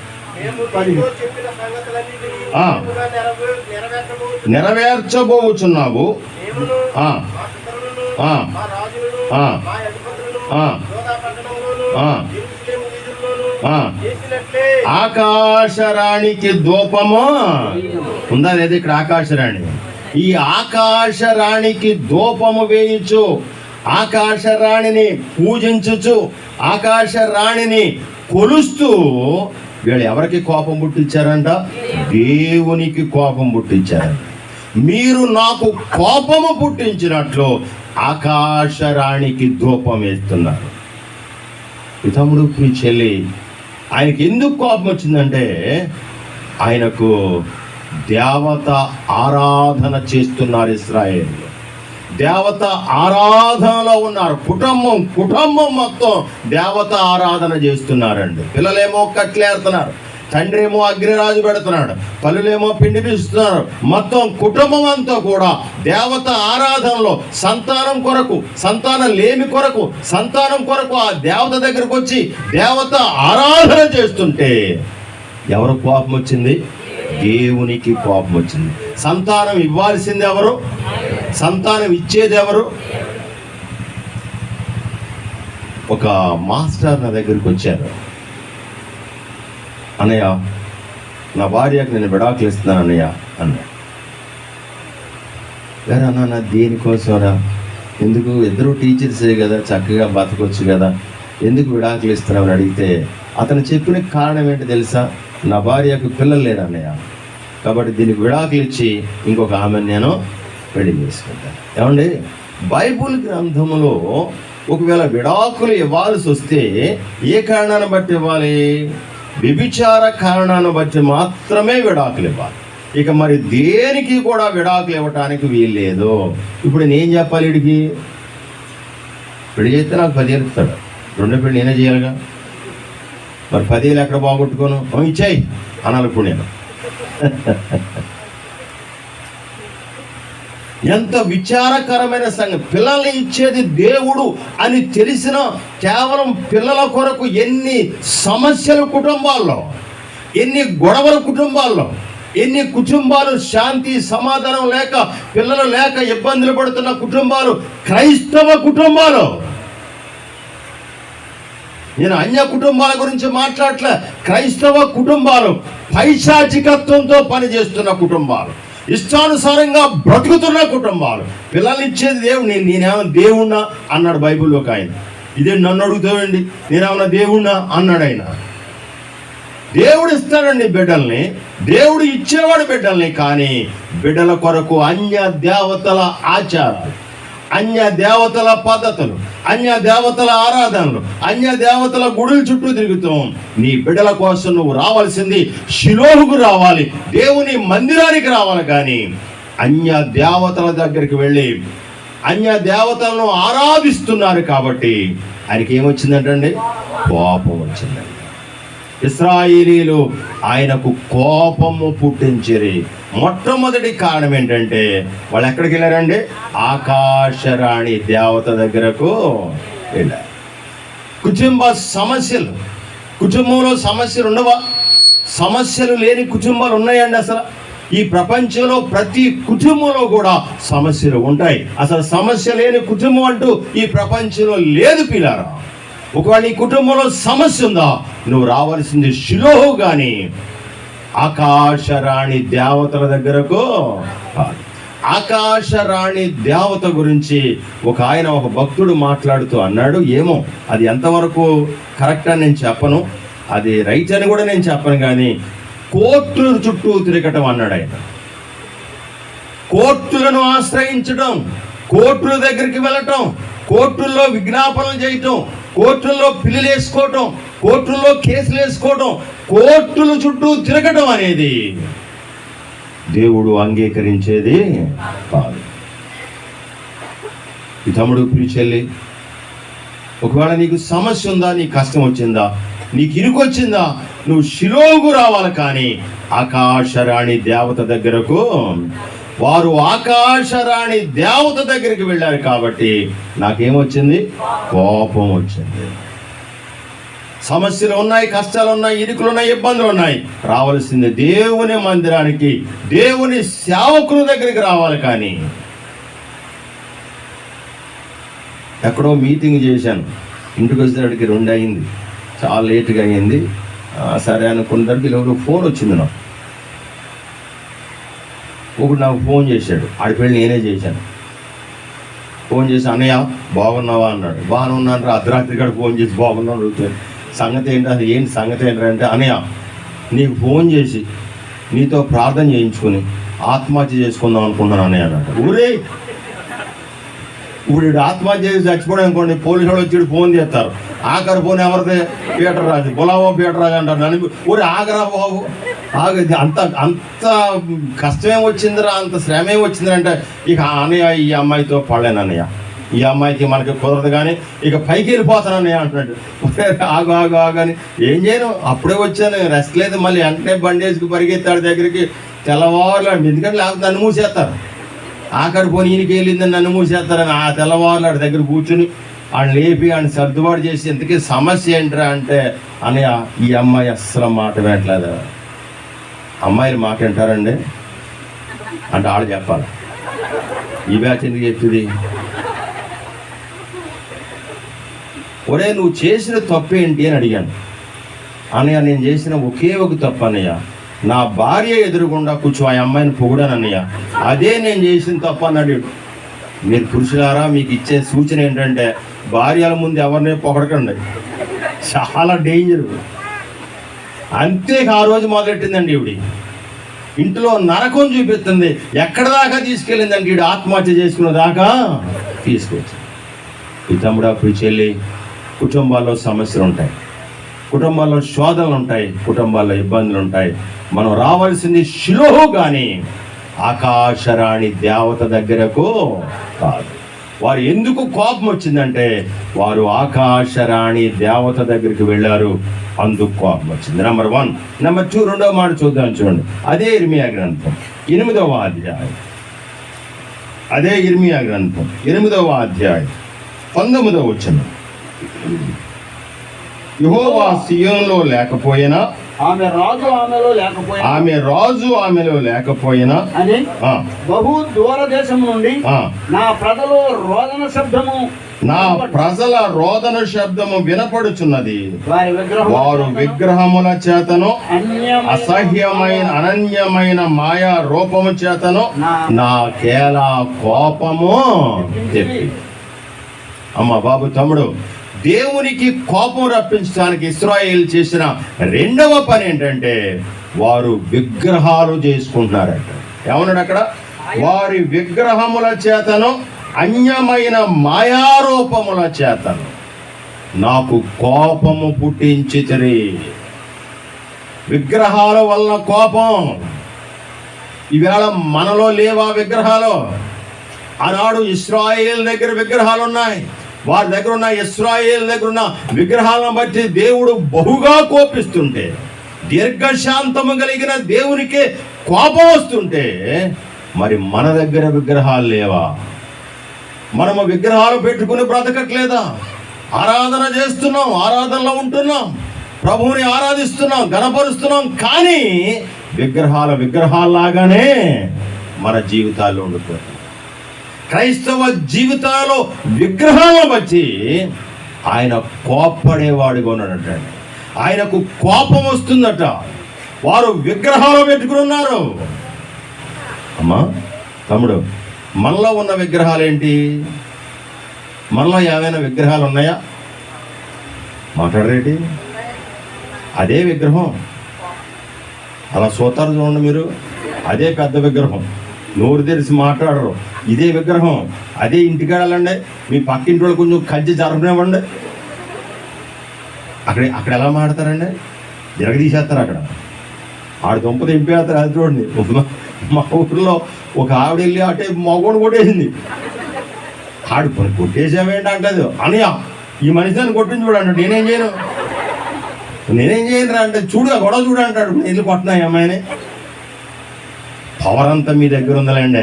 నెరవేర్చబోచున్నావు. ఆకాశరాణికి ధూపము ఉందా లేదా? ఇక్కడ ఆకాశరాణి. ఈ ఆకాశరాణికి ధూపము వేయించు, ఆకాశరాణిని పూజించుచు, ఆకాశరాణిని కొలుస్తూ వీళ్ళు ఎవరికి కోపం పుట్టించారంట? దేవునికి కోపం పుట్టించారంట. మీరు నాకు కోపము పుట్టించినట్లు ఆకాశరాణికి ధూపం వేస్తున్నారు. ఈ తమ్ముడు, మీ చెల్లి, ఆయనకి ఎందుకు కోపం వచ్చిందంటే ఆయనకు దేవత ఆరాధన చేస్తున్నారు. ఇశ్రాయేలు దేవత ఆరాధనలో ఉన్నారు. కుటుంబం మొత్తం దేవత ఆరాధన చేస్తున్నారండి. పిల్లలేమో కట్లేరుతున్నారు, తండ్రి ఏమో అగ్నిరాజు పెడుతున్నాడు, పనులేమో పిండి పిస్తున్నారు. మొత్తం కుటుంబం అంతా కూడా దేవత ఆరాధనలో సంతానం కొరకు, సంతానం లేమి కొరకు, సంతానం కొరకు ఆ దేవత దగ్గరకు వచ్చి దేవత ఆరాధన చేస్తుంటే ఎవరు కోపం వచ్చింది? దేవునికి కోపం వచ్చింది. సంతానం ఇవ్వాల్సింది ఎవరు? సంతానం ఇచ్చేది ఎవరు? ఒక మాస్టర్ నా దగ్గరికి వచ్చారు. అన్నయ్య, నా భార్యకు నేను విడాకులు ఇస్తున్నాను అన్నయ్య అన్నా. గారు అన్న, దేనికోసరా? ఎందుకు? ఇద్దరు టీచర్సే కదా, చక్కగా బతకొచ్చు కదా, ఎందుకు విడాకులు ఇస్తున్నావు అని అడిగితే అతను చెప్పిన కారణం ఏంటి తెలుసా? నా భార్యకు పిల్లలు లేరు అన్నయ్య, కాబట్టి దీనికి విడాకులు ఇచ్చి ఇంకొక ఆమెను నేను పెళ్లి చేసుకుంటాను. ఏమండి, బైబుల్ గ్రంథంలో ఒకవేళ విడాకులు ఇవ్వాల్సి వస్తే ఏ కారణాన్ని బట్టి ఇవ్వాలి? వ్యభిచార కారణాన్ని బట్టి మాత్రమే విడాకులు ఇవ్వాలి. ఇక మరి దేనికి కూడా విడాకులు ఇవ్వటానికి వీల్లేదు. ఇప్పుడు నేనేం చెప్పాలి? వీడికి పెళ్లి చేస్తే నాకు 10,000 ఇస్తాడు, రెండో పెళ్లి నేనే చేయాలిగా. మరి 10,000 ఎక్కడ బాగొట్టుకోను? ఇచ్చాయి అనాలి ఇప్పుడు నేను. ఎంత విచారకరమైన సంగతి! పిల్లల్ని ఇచ్చేది దేవుడు అని తెలిసిన కేవలం పిల్లల కొరకు ఎన్ని సమస్యలు కుటుంబాల్లో, ఎన్ని గొడవల కుటుంబాల్లో, ఎన్ని కుటుంబాలు శాంతి సమాధానం లేక, పిల్లలు లేక ఇబ్బందులు పడుతున్న కుటుంబాలు క్రైస్తవ కుటుంబాలు. నేను అన్య కుటుంబాల గురించి మాట్లాడలే. క్రైస్తవ కుటుంబాలు, పైశాచికత్వంతో పనిచేస్తున్న కుటుంబాలు, ఇష్టానుసారంగా బ్రతుకుతున్న కుటుంబాలు. పిల్లల్ని ఇచ్చేది దేవుడు. నేనేమన్నా దేవుణ్ణా అన్నాడు బైబిల్లోకి ఆయన. ఇదే నన్ను అడుగుతావండి, నేనేమన్నా దేవుణ్ణా అన్నాడు ఆయన. దేవుడు ఇస్తాడండి బిడ్డల్ని, దేవుడు ఇచ్చేవాడు బిడ్డల్ని. కానీ బిడ్డల కొరకు అన్య దేవతల ఆచారాలు, అన్య దేవతల పద్ధతులు, అన్య దేవతల ఆరాధనలు, అన్య దేవతల గుడుల చుట్టూ తిరుగుతాం. నీ బిడ్డల కోసం నువ్వు రావాల్సింది షిలోహుకు రావాలి, దేవుని మందిరానికి రావాలి. కానీ అన్య దేవతల దగ్గరికి వెళ్ళి అన్య దేవతలను ఆరాధిస్తున్నారు కాబట్టి ఆయనకి ఏమొచ్చిందంటండి? కోపం వచ్చిందండి. ఇశ్రాయేలీలు ఆయనకు కోపము పుట్టించిరి. మొట్టమొదటి కారణం ఏంటంటే వాళ్ళు ఎక్కడికి వెళ్ళారండి? ఆకాశరాణి దేవత దగ్గరకు వెళ్ళారు. కుటుంబ సమస్యలు, కుటుంబంలో సమస్యలు ఉండవా? సమస్యలు లేని కుటుంబాలు ఉన్నాయండి. అసలు ఈ ప్రపంచంలో ప్రతి కుటుంబంలో కూడా సమస్యలు ఉంటాయి. అసలు సమస్య లేని కుటుంబం అంటూ ఈ ప్రపంచంలో లేదు పిల్లారా. ఒకవేళ ఈ కుటుంబంలో సమస్య ఉందా, నువ్వు రావాల్సింది షిలోహు కానీ ఆకాశరాణి దేవతల దగ్గరకు. ఆకాశరాణి దేవత గురించి ఒక భక్తుడు మాట్లాడుతూ అన్నాడు. ఏమో అది ఎంతవరకు కరెక్ట్ అని నేను చెప్పను, అది రైట్ అని కూడా నేను చెప్పను. కానీ కోర్టుల చుట్టూ తిరగటం అన్నాడు ఆయన. కోర్టులను ఆశ్రయించడం, కోర్టుల దగ్గరికి వెళ్ళటం, కోర్టుల్లో విజ్ఞాపనలు చేయటం, కోర్టుల్లో పిల్లులు వేసుకోవటం, కోర్టుల్లో కేసులు వేసుకోవటం, కోర్టుల చుట్టూ తిరగటం అనేది దేవుడు అంగీకరించేది కాదు. ఈ తమ్ముడు పిలిచెల్లి, ఒకవేళ నీకు సమస్య ఉందా, నీకు కష్టం వచ్చిందా, నీకు ఇరుకొచ్చిందా, నువ్వు షిలోహుకు రావాలి. కానీ ఆకాశరాణి దేవత దగ్గరకు వారు ఆకాశరాణి దేవత దగ్గరికి వెళ్ళారు కాబట్టి నాకేమొచ్చింది? కోపం వచ్చింది. సమస్యలు ఉన్నాయి, కష్టాలు ఉన్నాయి, ఇరుకులు ఉన్నాయి, ఇబ్బందులు ఉన్నాయి. రావాల్సింది దేవుని మందిరానికి, దేవుని సేవకుల దగ్గరికి రావాలి. కానీ ఎక్కడో మీటింగ్ చేశాను, ఇంటికి వచ్చేసరికి 2 అయింది, చాలా లేట్గా అయింది. సరే అనుకున్నసరికి ఎవరో ఫోన్ వచ్చింది నాకు. ఒకడు నాకు ఫోన్ చేశాడు, ఆడి పెళ్ళి నేనే చేశాను. ఫోన్ చేసి అన్నయ్య బాగున్నావా అన్నాడు. బాగానే ఉన్నాను రా. అర్ధరాత్రి కాడ ఫోన్ చేసి బాగున్నాను అడుగుతాను. సంగతి ఏంటి, అది ఏంటి సంగతి ఏంటంటే, అన్నయ్య నీకు ఫోన్ చేసి నీతో ప్రార్థన చేయించుకొని ఆత్మహత్య చేసుకుందాం అనుకున్నాను అన్నయ్య అన్నాడు. ఊరే ఇప్పుడు ఆత్మహత్య చేసి చచ్చిపోవడం అనుకోండి, పోలీసు వాళ్ళు వచ్చి ఫోన్ చేస్తారు. ఆఖరి ఫోన్ ఎవరిదే? పీటర్ రాజు, గులాబో పీటర్ రాజు అంటారు. నన్ను ఊరే ఆగరా బాబు, ఆగది. అంత కష్టమేం వచ్చిందిరా, అంత శ్రమ ఏం వచ్చిందిరా అంటే, ఇక అన్నయ్య ఈ అమ్మాయితో పడలేను అన్నయ్య, ఈ అమ్మాయికి మనకి కుదరదు, కానీ ఇక పైకి వెళ్ళిపోతాను అన్నయ్య అంటున్నాడు. ఆగు ఆగు ఆగని ఏం చేయను, అప్పుడే వచ్చాను, రెస్ట్ లేదు. మళ్ళీ వెంటనే బండి వేసుకు పరిగెత్తాడు దగ్గరికి. తెల్లవారులాడు, ఎందుకంటే లేకపోతే నన్ను మూసేస్తారు. ఆఖరి పోనీ ఈయనకి వెళ్ళిందని నన్ను మూసేస్తారని ఆ తెల్లవారులాడు దగ్గర కూర్చుని ఆయన లేపి ఆయన సర్దుబాటు చేసి, ఇంతకీ సమస్య ఏంట్రా అంటే, అన్నయ్య ఈ అమ్మాయి అస్సలు మాట వినట్లేదు. అమ్మాయిలు మాట వింటారండి అంటే వాళ్ళు చెప్పాలి. ఈ బ్యాచ్ ఎందుకు చెప్తుంది? ఒరే నువ్వు చేసిన తప్పు ఏంటి అని అడిగాను. అన్నయ్య నేను చేసిన ఒకే ఒక తప్పు అన్నయ్య, నా భార్య ఎదురుగుండా కూర్చో ఆ అమ్మాయిని పొగిడాను అన్నయ్య, అదే నేను చేసిన తప్పు అన్నాడు. మీరు పురుషులారా, మీకు ఇచ్చే సూచన ఏంటంటే భార్యల ముందు ఎవరిని పొగడకండి, చాలా డేంజర్. అంతే ఆ రోజు మొదలెట్టిందండి ఈవిడి. ఇంట్లో నరకం చూపిస్తుంది. ఎక్కడ దాకా తీసుకెళ్ళిందండి ఈవిడ, ఆత్మహత్య చేసుకున్న దాకా తీసుకొచ్చి ఈ తమ్ముడు అప్పుడు చెల్లి కుటుంబాల్లో సమస్యలు ఉంటాయి, కుటుంబాల్లో శోధనలు ఉంటాయి, కుటుంబాల్లో ఇబ్బందులు ఉంటాయి. మనం రావాల్సింది షిలోహు కానీ ఆకాశరాణి దేవత దగ్గరకు కాదు. వారు ఎందుకు కోపం వచ్చిందంటే వారు ఆకాశరాణి దేవత దగ్గరికి వెళ్ళారు, అందుకు కోపం వచ్చింది. నెంబర్ 1. నెంబర్ 2, రెండవ మాట చూద్దాం చూడండి. అదే ఇర్మియా గ్రంథం 8వ అధ్యాయం, అదే ఇర్మియా గ్రంథం 8వ అధ్యాయం 19వ వచనం. యెహోవా సియోనులో లేకపోయినా, ఆమె రాజు ఆమెలో లేకపోయినా, ఆమె రాజు ఆమెలో లేకపోయినా అని ఆ, బహు దూర దేశం నుండి ఆ, నా ప్రజలు రోదన శబ్దము, నా ప్రజల రోదన శబ్దము వినపడుచున్నది. వారు వారి విగ్రహముల చేతను అసహ్యమైన అనన్యమైన మాయా రూపము చేతను నాకేలా కోపము తెప్పి. అమ్మ బాబు తమ్ముడు, దేవునికి కోపం రప్పించడానికి ఇశ్రాయేలు చేసిన రెండవ పని ఏంటంటే వారు విగ్రహాలు చేసుకుంటున్నారట. ఏమన్నాడు అక్కడ? వారి విగ్రహముల చేతను అన్యమైన మాయారూపముల చేతను నాకు కోపము పుట్టించితిరి. విగ్రహాల వల్ల కోపం. ఈవేళ మనలో లేవా విగ్రహాలు? ఆనాడు ఇశ్రాయేల్ దగ్గర విగ్రహాలు ఉన్నాయి. వారి దగ్గర ఉన్న ఇశ్రాయేల్ దగ్గర ఉన్న విగ్రహాలను బట్టి దేవుడు బహుగా కోపిస్తుంటే, దీర్ఘశాంతము కలిగిన దేవునికి కోపం వస్తుంటే, మరి మన దగ్గర విగ్రహాలు లేవా? మనము విగ్రహాలు పెట్టుకుని బ్రతకట్లేదా? ఆరాధన చేస్తున్నాం, ఆరాధనలో ఉంటున్నాం, ప్రభువుని ఆరాధిస్తున్నాం, గణపరుస్తున్నాం, కానీ విగ్రహాల్లాగానే మన జీవితాల్లో ఉండిపోతాం. క్రైస్తవ జీవితాల్లో విగ్రహాలను బట్టి ఆయన కోప్పడేవాడిగా ఉన్నాడట. ఆయనకు కోపం వస్తుందట. వారు విగ్రహాలు పెట్టుకుని ఉన్నారు. అమ్మా తమ్ముడు, మనలో ఉన్న విగ్రహాలు ఏంటి? మనలో ఏమైనా విగ్రహాలు ఉన్నాయా? మాట్లాడరేంటి? అదే విగ్రహం. అలా సోతారు చూడండి మీరు, అదే పెద్ద విగ్రహం. నోరు తెరిచి మాట్లాడరు, ఇదే విగ్రహం. అదే ఇంటికి వెళ్ళండి, మీ పక్కింటి వాళ్ళు కొంచెం కజ్జి జరపనివ్వండి, అక్కడ ఎలా మాడతారండి? జరగదీసేస్తారు. అక్కడ ఆడు దుంప దింపేస్తారు. అది చూడండి, మా ఊర్లో ఒక ఆవిడ వెళ్ళి అటే మగోడు కొట్టేసింది. ఆడు కొన్ని కొట్టేసామేంటి అంటది. అనయ్య ఈ మనిషిని కొట్టింది చూడండి. నేనేం చేయను రా అంటే, చూడు ఆ గొడవ చూడు అంటాడు. వెళ్ళి కొట్టినా అమ్మాయిని. పవర్ అంతా మీ దగ్గర ఉందిలేండి,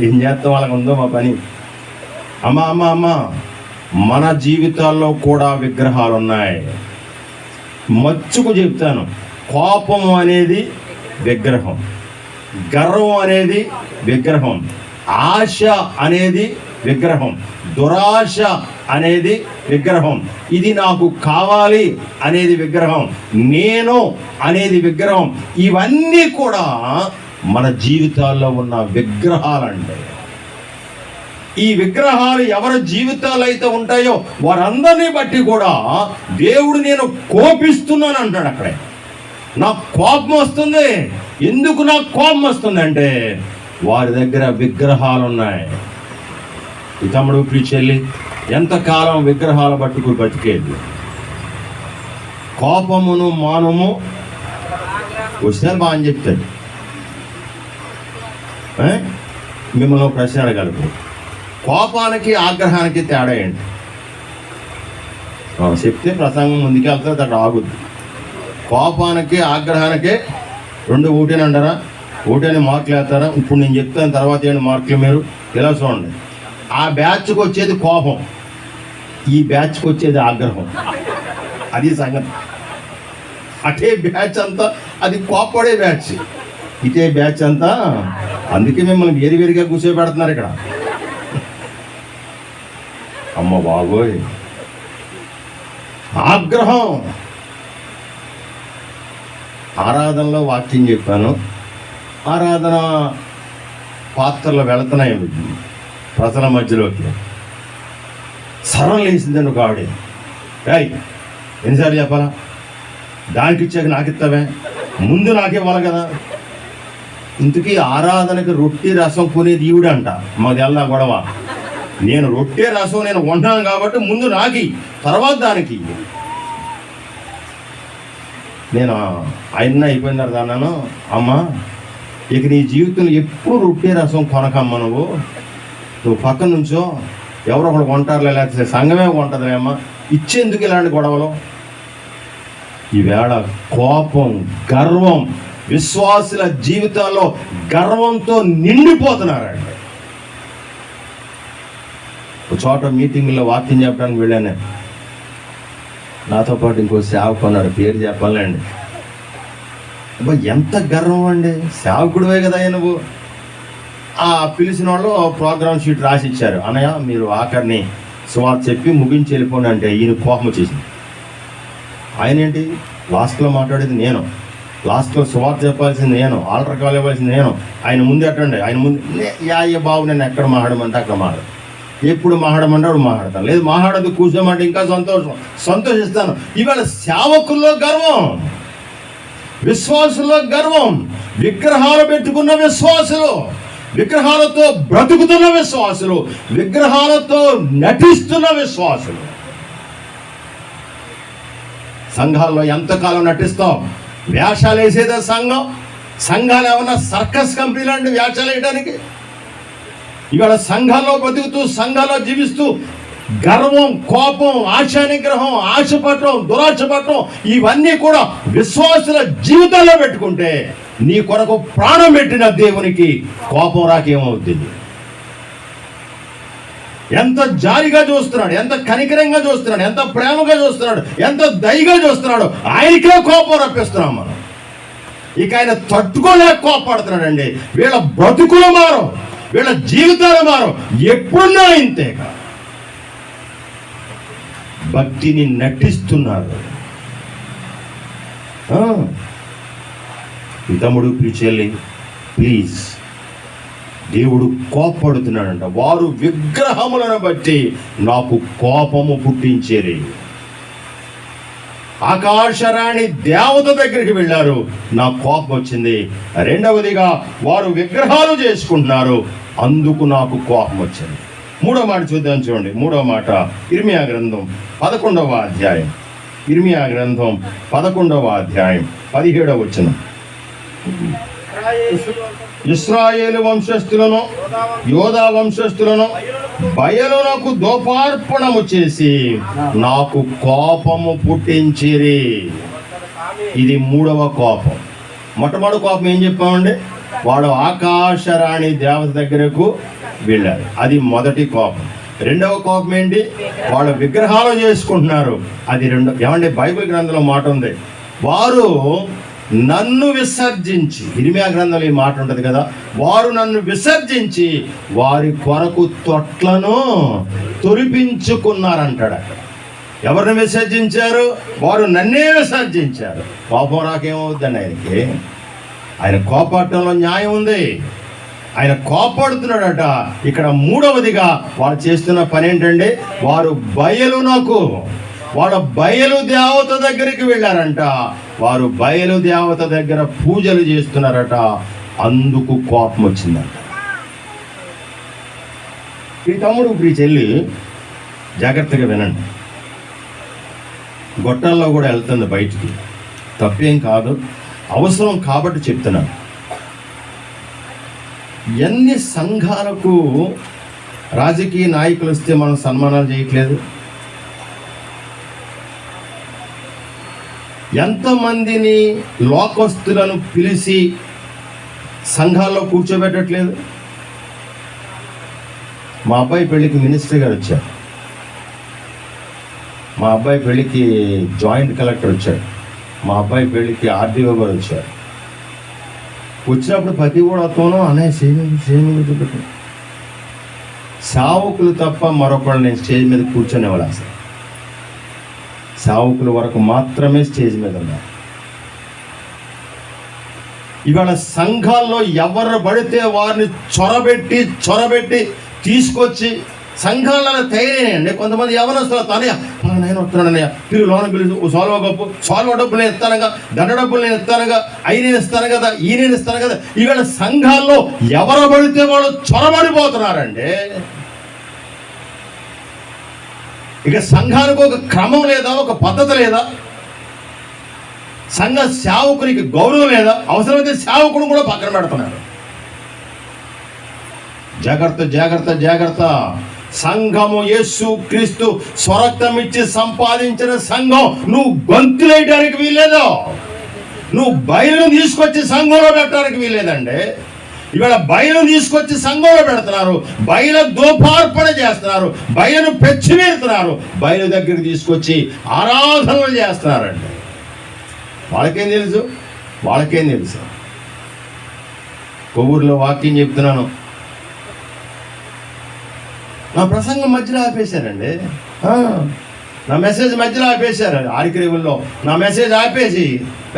ఏం చేస్తాం వాళ్ళకి ఉందో మా పని. అమ్మా మన జీవితాల్లో కూడా విగ్రహాలు ఉన్నాయి. మచ్చుకు చెప్తాను, కోపము అనేది విగ్రహం, గర్వం అనేది విగ్రహం, ఆశ అనేది విగ్రహం, దురాశ అనేది విగ్రహం, ఇది నాకు కావాలి అనేది విగ్రహం, నేను అనేది విగ్రహం. ఇవన్నీ కూడా మన జీవితాల్లో ఉన్న విగ్రహాలంటే. ఈ విగ్రహాలు ఎవరి జీవితాలు అయితే ఉంటాయో వారందరినీ బట్టి కూడా దేవుడు నేను కోపిస్తున్నాను అంటాడు. అక్కడే నాకు కోపం వస్తుంది. ఎందుకు నాకు కోపం వస్తుంది అంటే వారి దగ్గర విగ్రహాలు ఉన్నాయి. ఈ తమ్ముడు ప్రీచెల్లి ఎంతకాలం విగ్రహాలు పట్టుకు బతికేది? కోపమును మానము వస్తే బాగా అని చెప్తాడు. మిమ్మల్ని ప్రశ్న అడగలరు, కోపానికి ఆగ్రహానికి తేడా ఏంటి? చెప్తే ప్రసంగం ముందుకెళ్తే అక్కడ ఆగుద్ది. కోపానికి ఆగ్రహానికి రెండు ఒకటేని అంటారా? ఒకటేని మార్కులు వేస్తారా? ఇప్పుడు నేను చెప్తాను, తర్వాత ఏంటి మార్కులు మీరు ఇలా చూడండి. ఆ బ్యాచ్కి వచ్చేది కోపం, ఈ బ్యాచ్కి వచ్చేది ఆగ్రహం. అది సంగతి. అటే బ్యాచ్ అంతా అది కోపడే బ్యాచ్, ఇటే బ్యాచ్ అంతా. అందుకే మిమ్మల్ని వేరువేరుగా కూర్చోబెడుతున్నారు ఇక్కడ. అమ్మ బాబోయ్, ఆగ్రహం. ఆరాధనలో వాక్యం చెప్పాను, ఆరాధన పాత్రలు వెళుతున్నాయి ప్రజల మధ్యలోకి. సరం లేసిందని ఒక ఆవిడ, ఎన్నిసార్లు చెప్పాలా? దానికి ఇచ్చాక నాకు ఇస్తావే, ముందు నాకివ్వాలి కదా. ఇంతకీ ఆరాధనకి రొట్టి రసం కొనేది ఈవిడంట. మాకు తెల్లా గొడవ. నేను రొట్టె రసం నేను వండాను కాబట్టి ముందు నాకి, తర్వాత దానికి. నేను ఆయన అయిపోయిన తర్వాత అన్నాను, అమ్మ ఇక నీ జీవితంలో ఎప్పుడు రొట్టె రసం కొనకమ్మ, నువ్వు పక్కన నుంచో, ఎవరో ఒకరు కొంటారులే, లేకపోతే సంఘమే కొంటుందిలే అమ్మ, ఇచ్చేందుకు ఇలాంటి గొడవలు. ఈవేళ కోపం, గర్వం, విశ్వాసుల జీవితాల్లో గర్వంతో నిండిపోతున్నారండి. ఒక చోట మీటింగ్లో వాక్యం చెప్పడానికి వెళ్ళాను. నాతో పాటు ఇంకో సేవకు అన్నాడు, పేరు చెప్పాలండి. అబ్బా ఎంత గర్వం అండి, సేవకుడివే కదా నువ్వు. ఆ పిలిచిన వాళ్ళు ప్రోగ్రామ్ షీట్ రాసి ఇచ్చారు, అన్నయ్య మీరు ఆఖరిని సువార్త చెప్పి ముగించి వెళ్ళిపోండి అంటే ఈయన కోపం వచ్చేసింది. ఆయన ఏంటి లాస్ట్లో మాట్లాడేది నేను, లాస్ట్లో సువార్త చెప్పాల్సింది నేను, ఆల్టర్ కాల్ ఇవ్వాల్సింది నేను, ఆయన ముందు ఎట్టండి, ఆయన ముందు యా బాబు నేను ఎక్కడ మాట్లాడమంటే అక్కడ మాట్లాడు, ఎప్పుడు మాట్లాడమంటే అప్పుడు మాట్లాడతాను, లేదు మాట్లాడదు కూర్చోమంటే ఇంకా సంతోషిస్తాను. ఇవాళ సేవకుల్లో గర్వం, విశ్వాసుల్లో గర్వం, విగ్రహాలు పెట్టుకున్న విశ్వాసులు, విగ్రహాలతో బ్రతుకుతున్న విశ్వాసులు, విగ్రహాలతో నటిస్తున్న విశ్వాసులు. సంఘాల్లో ఎంతకాలం నటిస్తాం? వేషాలు వేసేదా సంఘం? సంఘాలు ఏమన్నా సర్కస్ కంపెనీలు అండి వేషాలు వేయడానికి? ఇవాళ సంఘాల్లో బతుకుతూ, సంఘాల్లో జీవిస్తూ గర్వం, కోపం, ఆశానిగ్రహం, ఆశపడటం, దురాశపడటం ఇవన్నీ కూడా విశ్వాసుల జీవితాల్లో పెట్టుకుంటే నీ కొరకు ప్రాణం పెట్టిన దేవునికి కోపం రాకేమవుతుంది? ఎంత జాలిగా చూస్తున్నాడు, ఎంత కనికరంగా చూస్తున్నాడు, ఎంత ప్రేమగా చూస్తున్నాడు, ఎంత దయగా చూస్తున్నాడు. ఆయనకే కోపం రప్పిస్తున్నాం మనం. ఇక ఆయన తట్టుకోలేక కోపడుతున్నాడండి. వీళ్ళ బ్రతుకులు మారం, వీళ్ళ జీవితాలు మారం, ఎప్పుడున్నా ఇంతేగా భక్తిని నటిస్తున్నారు. తమ్ముడు, ప్రిచెల్లి, ప్లీజ్, దేవుడు కోపడుతున్నాడంట. వారు విగ్రహములను బట్టి నాకు కోపము పుట్టించేది. ఆకాశరాణి దేవత దగ్గరికి వెళ్ళారు, నాకు కోపం వచ్చింది. రెండవదిగా వారు విగ్రహాలు చేసుకుంటున్నారు, అందుకు నాకు కోపం వచ్చింది. మూడో మాట చూద్దాం, చూడండి. మూడో మాట ఇర్మియా గ్రంథం 11వ అధ్యాయం, ఇర్మియా గ్రంథం 11వ అధ్యాయం 17వ వచనం. ఇశ్రాయేలు వంశస్థులను, యోధా వంశస్థులను బయలునకు దోపార్పణము చేసి నాకు కోపము పుట్టించిరి. ఇది మూడవ కోపం. మొట్టమొదటి కోపం ఏం చెప్పామండి? వాడు ఆకాశరాణి దేవత దగ్గరకు వెళ్ళారు, అది మొదటి కోపం. రెండవ కోపం ఏంటి? వాళ్ళు విగ్రహాలు చేసుకుంటున్నారు, అది రెండో. ఏమంటే బైబిల్ గ్రంథంలో మాట ఉంది, వారు నన్ను విసర్జించి, ఇర్మియా గ్రంథంలో ఈ మాట ఉంటుంది కదా, వారు నన్ను విసర్జించి వారి కొరకు తొట్లను తొలిపించుకున్నారంటాడు. అక్కడ ఎవరిని విసర్జించారు? వారు నన్నే విసర్జించారు. కోపం రాకేమవుద్దండి ఆయనకి? ఆయన కోపడటంలో న్యాయం ఉంది, ఆయన కోపడుతున్నాడట. ఇక్కడ మూడవదిగా వారు చేస్తున్న పని ఏంటంటే, వారు బయలునకు, వాళ్ళ బయలు దేవత దగ్గరికి వెళ్ళారంట. వారు బయలు దేవత దగ్గర పూజలు చేస్తున్నారట, అందుకు కోపం వచ్చిందంట. ఈ తమ్ముడు, ఈ చెల్లి జాగ్రత్తగా వినండి. గొట్టాల్లో కూడా వెళ్తుంది బయటికి, తప్పేం కాదు, అవసరం కాబట్టి చెప్తున్నాను. ఎన్ని సంఘాలకు రాజకీయ నాయకులు వస్తే మనం సన్మానాలు చేయట్లేదు? ఎంతమందిని లోకస్తులను పిలిచి సంఘాల్లో కూర్చోబెట్టట్లేదు? మా అబ్బాయి పెళ్ళికి మినిస్టర్ గారు వచ్చారు, మా అబ్బాయి పెళ్ళికి జాయింట్ కలెక్టర్ వచ్చాడు, మా అబ్బాయి పెళ్ళికి ఆర్డీఓ గారు వచ్చారు. వచ్చినప్పుడు ప్రతి కూడాతోనూ అనే సేవ సావుకులు తప్ప మరొకళ్ళు నేను స్టేజ్ మీద కూర్చొనేవాళ్ళు. అసలు సావుకుల వరకు మాత్రమే స్టేజ్ మీద ఉన్నారు. ఇవాళ సంఘాల్లో ఎవరు పడితే వారిని చొరబెట్టి తీసుకొచ్చి సంఘాలలో తయారయ్యండి. కొంతమంది ఎవరొస్తారు, తనయ్య నేను వస్తున్నానయ్య, మీరు లోన పిలుచు, సాల్వ డబ్బులు నేను ఇస్తానుగా, దండ డబ్బులు నేను ఇస్తానుగా, అయి నేను ఇస్తాను కదా, ఈ నేను ఇస్తాను కదా. ఇవాళ సంఘాల్లో ఎవరు పడితే వాళ్ళు చొరబడిపోతున్నారండి. ఇక సంఘానికి ఒక క్రమం లేదా, ఒక పద్ధతి లేదా, సంఘ సేవకునికి గౌరవం లేదా, అవసరమైతే సేవకుడు కూడా పక్కన పెడుతున్నారు. జాగ్రత్త జాగ్రత్త జాగ్రత్త. సంఘము యేసు క్రీస్తు స్వరక్తం ఇచ్చి సంపాదించిన సంఘం. నువ్వు గొంతులేయడానికి వీల్లేదు, నువ్వు బయలును తీసుకొచ్చి సంఘంలో పెట్టడానికి వీల్లేదండి. ఇవాళ బయలు తీసుకొచ్చి సంఘంలో పెడుతున్నారు, బయల దోపార్పణ చేస్తున్నారు, బయలును పెచ్చివేస్తున్నారు, బయలు దగ్గరికి తీసుకొచ్చి ఆరాధనలు చేస్తున్నారండి. వాళ్ళకేం తెలుసు, వాళ్ళకేం తెలుసు. కొవ్వూరులో వాక్యం చెప్తున్నాను, నా ప్రసంగం మధ్యలో ఆపేశారండి. నా మెసేజ్ మధ్యలో ఆపేశారు. ఆరికరేవుల్లో నా మెసేజ్ ఆపేసి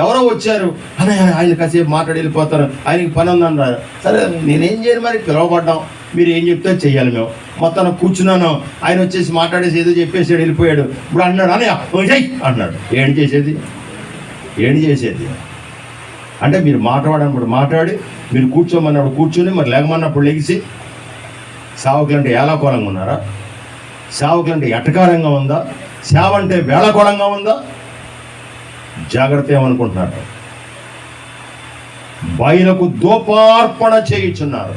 ఎవరో వచ్చారు, అని ఆయన కాసేపు మాట్లాడి వెళ్ళిపోతారు, ఆయనకి పని ఉందన్నారు. సరే నేనేం చేయను, మరి పిలవబడ్డాం, మీరు ఏం చెప్తే చెయ్యాలి. మేము మొత్తం కూర్చున్నాను, ఆయన వచ్చేసి మాట్లాడేసి ఏదో చెప్పేసాడు, వెళ్ళిపోయాడు. ఇప్పుడు అన్నాడు అని చెయ్యి అన్నాడు. ఏంటి చేసేది, ఏంటి చేసేది అంటే మీరు మాట్లాడనప్పుడు మాట్లాడి, మీరు కూర్చోమన్నప్పుడు కూర్చుని, మరి లేకమన్నప్పుడు లెగిసి. సేవకులంటే ఏలాకోలంగా ఉన్నారా? సేవకులంటే ఎటకారంగా ఉందా? సేవ అంటే వేళకోళంగా ఉందా? జాగ్రత్త. ఏమనుకుంటున్నారు? బయలకు దోపార్పణ చేయుచున్నారు.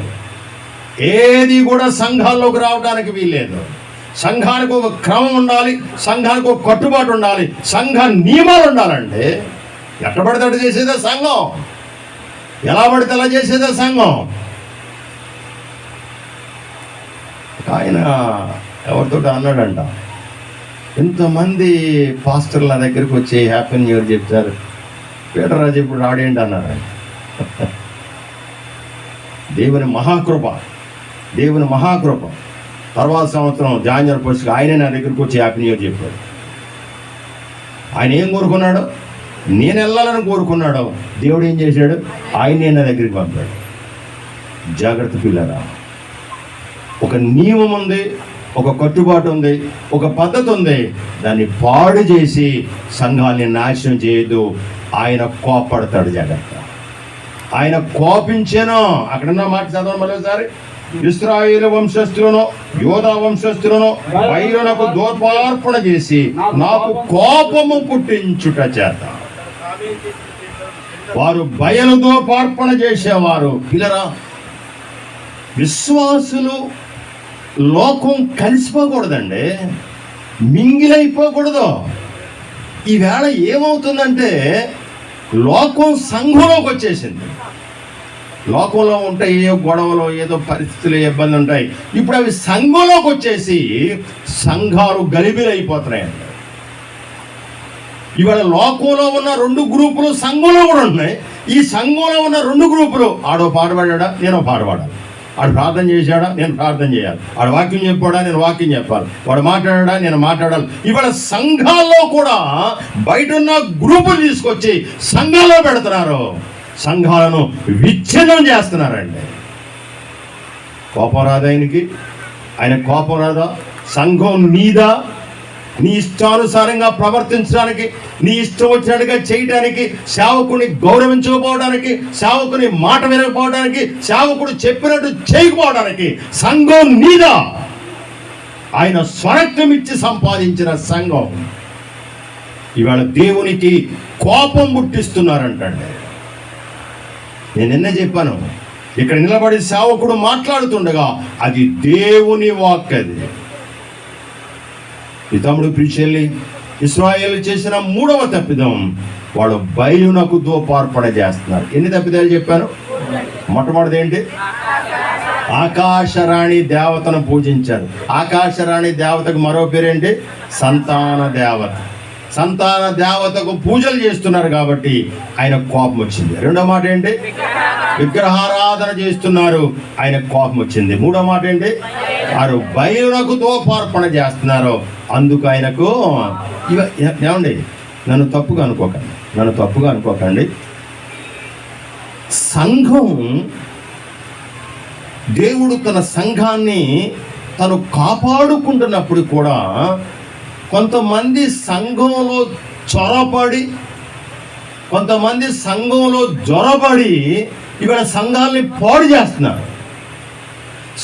ఏది కూడా సంఘాల్లోకి రావడానికి వీల్లేదు. సంఘానికి ఒక క్రమం ఉండాలి, సంఘానికి ఒక కట్టుబాటు ఉండాలి, సంఘ నియమాలు ఉండాలండి. ఎట్ట పడితే అట్ట చేసేదే సంఘం, ఎలా పడితే అలా చేసేదే సంఘం. ఆయన ఎవరితో అన్నాడంట, ఎంతమంది పాస్టర్ల దగ్గరికి వచ్చి హ్యాపీ న్యూ ఇయర్ చెప్తారు, పీటరాజు ఇప్పుడు రాడేంటి అన్నారు. దేవుని మహాకృప, దేవుని మహాకృప. తర్వాత సంవత్సరం జాన్వరి ఫస్ట్కి ఆయనే నా దగ్గరికి వచ్చి హ్యాపీ న్యూ ఇయర్ చెప్పాడు. ఆయన ఏం కోరుకున్నాడు? నేను వెళ్ళాలని కోరుకున్నాడు. దేవుడు ఏం చేశాడు? ఆయనే నా దగ్గరికి పంపాడు. జాగ్రత్త పిల్లరా. ఒక నియమం ఉంది, ఒక కట్టుబాటు ఉంది, ఒక పద్ధతి ఉంది. దాన్ని పాడు చేసి సంఘాన్ని నాశనం చేయొద్దు. ఆయన కోపడతాడు. జాగ్రత్త. ఆయన కోపించాను. అక్కడున్న మాట చదవండి మరోసారి. ఇశ్రాయేలు వంశస్థులను యోధా వంశస్థులను బయలునకు దోపార్పణ చేసి నాకు కోపము పుట్టించుట చేత వారు బయలు దోపార్పణ చేసేవారు. పిల్లరా, విశ్వాసులు లోకం కలిసిపోకూడదండి, మింగిలైపోకూడదు. ఈవేళ ఏమవుతుందంటే లోకం సంఘంలోకి వచ్చేసింది. లోకంలో ఉంటాయి ఏ గొడవలు, ఏదో పరిస్థితులు, ఇబ్బంది ఉంటాయి. ఇప్పుడు అవి సంఘంలోకి వచ్చేసి సంఘాలు గలిబిలైపోతున్నాయండి. ఇవాళ లోకంలో ఉన్న 2 గ్రూపులు సంఘంలో కూడా ఉన్నాయి. ఈ సంఘంలో ఉన్న 2 గ్రూపులు, ఆడో పాట పాడా, నేను పాట పాడాలి, వాడు ప్రార్థన చేశాడా, నేను ప్రార్థన చేయాలి, వాడు వాక్యం చెప్పాడా, నేను వాక్యం చెప్పాలి, వాడు మాట్లాడా, నేను మాట్లాడాలి. ఇవాళ సంఘాల్లో కూడా బయట ఉన్న గ్రూపులు తీసుకొచ్చి సంఘాల్లో పెడుతున్నారు, సంఘాలను విచ్ఛిన్నం చేస్తున్నారండి. కోపం రాదా ఆయనకి? ఆయన కోపం రాదా? సంఘం నీదా? నీ ఇష్టానుసారంగా ప్రవర్తించడానికి, నీ ఇష్టం వచ్చినట్టుగా చేయడానికి, సేవకుని గౌరవించకపోవడానికి, సేవకుని మాట వినకపోవడానికి, సేవకుడు చెప్పినట్టు చేయకపోవడానికి సంఘం నీదా? ఆయన స్వరక్తం ఇచ్చి సంపాదించిన సంఘం ఇవాళ దేవునికి కోపం పుట్టిస్తున్నారంటండి. నేను నిన్న చెప్పాను, ఇక్కడ నిలబడి సేవకుడు మాట్లాడుతుండగా అది దేవుని వాక్. అది ఈ తమ్ముడు ప్రిచెల్లి ఇశ్రాయేలు చేసిన 3వ తప్పిదం, వాళ్ళు బయలునకు దోపార్పణ చేస్తున్నారు. ఎన్ని తప్పిదాలు చెప్పాను? మొట్టమొదటిది ఏంటి? ఆకాశరాణి దేవతను పూజించారు. ఆకాశరాణి దేవతకు మరో పేరేంటి? సంతాన దేవత. సంతాన దేవతకు పూజలు చేస్తున్నారు కాబట్టి ఆయన కోపం వచ్చింది. రెండో మాట ఏంటి? విగ్రహారాధన చేస్తున్నారు, ఆయన కోపం వచ్చింది. మూడో మాట ఏంటి? వారు బయలునకు దోపార్పణ చేస్తున్నారు, అందుకు ఆయనకు. ఏమండి, నన్ను తప్పుగా అనుకోకండి. సంఘం, దేవుడు తన సంఘాన్ని తను కాపాడుకుంటున్నప్పుడు కూడా కొంతమంది సంఘంలో జొరబడి ఇవాళ సంఘాలని పాడు చేస్తున్నారు,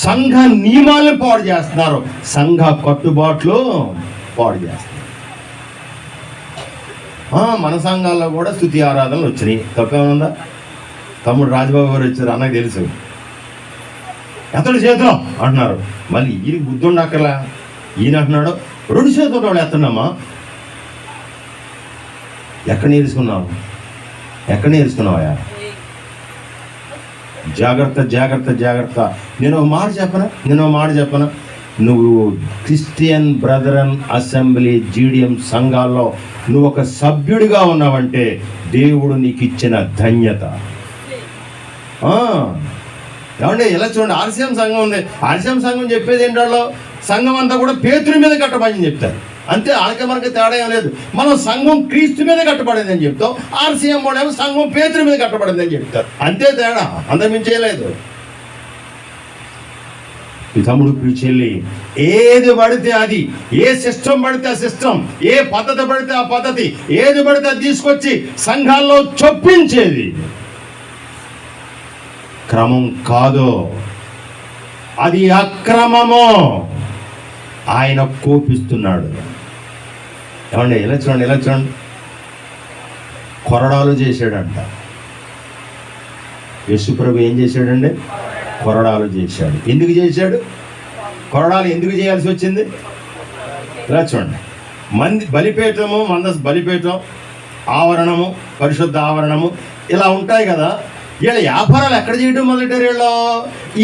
సంఘ నియమాలను పాడు చేస్తున్నారు, సంఘ కట్టుబాట్లు పాడు చేస్తారు. మన సంఘాల్లో కూడా స్తుతి ఆరాధనలు వచ్చినాయి, తప్పేమనుందా? తమ్ముడు రాజబాబు గారు వచ్చారు, అన్నకు తెలుసు. ఎత్తడు చేతులు అంటున్నారు, మళ్ళీ ఈయన బుద్ధి ఉండక్కర్లా. ఈయన అంటున్నాడు 2 చేతులు వాళ్ళు ఎత్తండమ్మా. ఎక్కడ నేర్చుకున్నావా? జాగ్రత్త జాగ్రత్త జాగ్రత్త. నేను ఒక మాట చెప్పనా, నువ్వు క్రిస్టియన్ బ్రదరన్ అసెంబ్లీ జీడిఎం సంఘాల్లో నువ్వు ఒక సభ్యుడిగా ఉన్నావంటే దేవుడు నీకు ఇచ్చిన ధన్యత. ఏమంటే ఇలా చూడండి, ఆర్సీఎం సంఘం ఉంది. ఆర్సీఎం సంఘం చెప్పేది ఏంటో, సంఘం అంతా కూడా పేతురు మీద కట్టబడిందని చెప్తారు. అంతే, వాళ్ళకి మనకి తేడా ఏం లేదు. మనం సంఘం క్రీస్తు మీద కట్టబడింది అని చెప్తాం, ఆర్సీఎం వాళ్ళేమో సంఘం పేతురు మీద కట్టబడింది అని చెప్తారు. అంతే తేడా, అంతమించేయలేదు. ఈ తమ్ముడు ఈ చెల్లి ఏది పడితే అది, ఏ సిస్టమ్ పడితే ఆ సిస్టమ్, ఏ పద్ధతి పడితే ఆ పద్ధతి, ఏది పడితే అది తీసుకొచ్చి సంఘాల్లో చొప్పించేది క్రమం కాదు, అది అక్రమము. ఆయన కోపిస్తున్నాడు. ఏమండి ఇలా చూడండి, కొరడాలు చేశాడంట. యేసుప్రభు ఏం చేశాడండి? కొరడాలు చేశాడు. ఎందుకు చేశాడు? కొరడాలు ఎందుకు చేయాల్సి వచ్చింది? ఇలా చూడండి, బలిపీఠం, ఆవరణము, పరిశుద్ధ ఆవరణము ఇలా ఉంటాయి కదా. వీళ్ళ వ్యాపారాలు ఎక్కడ చేయడం మొదలెట్టారు? వీళ్ళు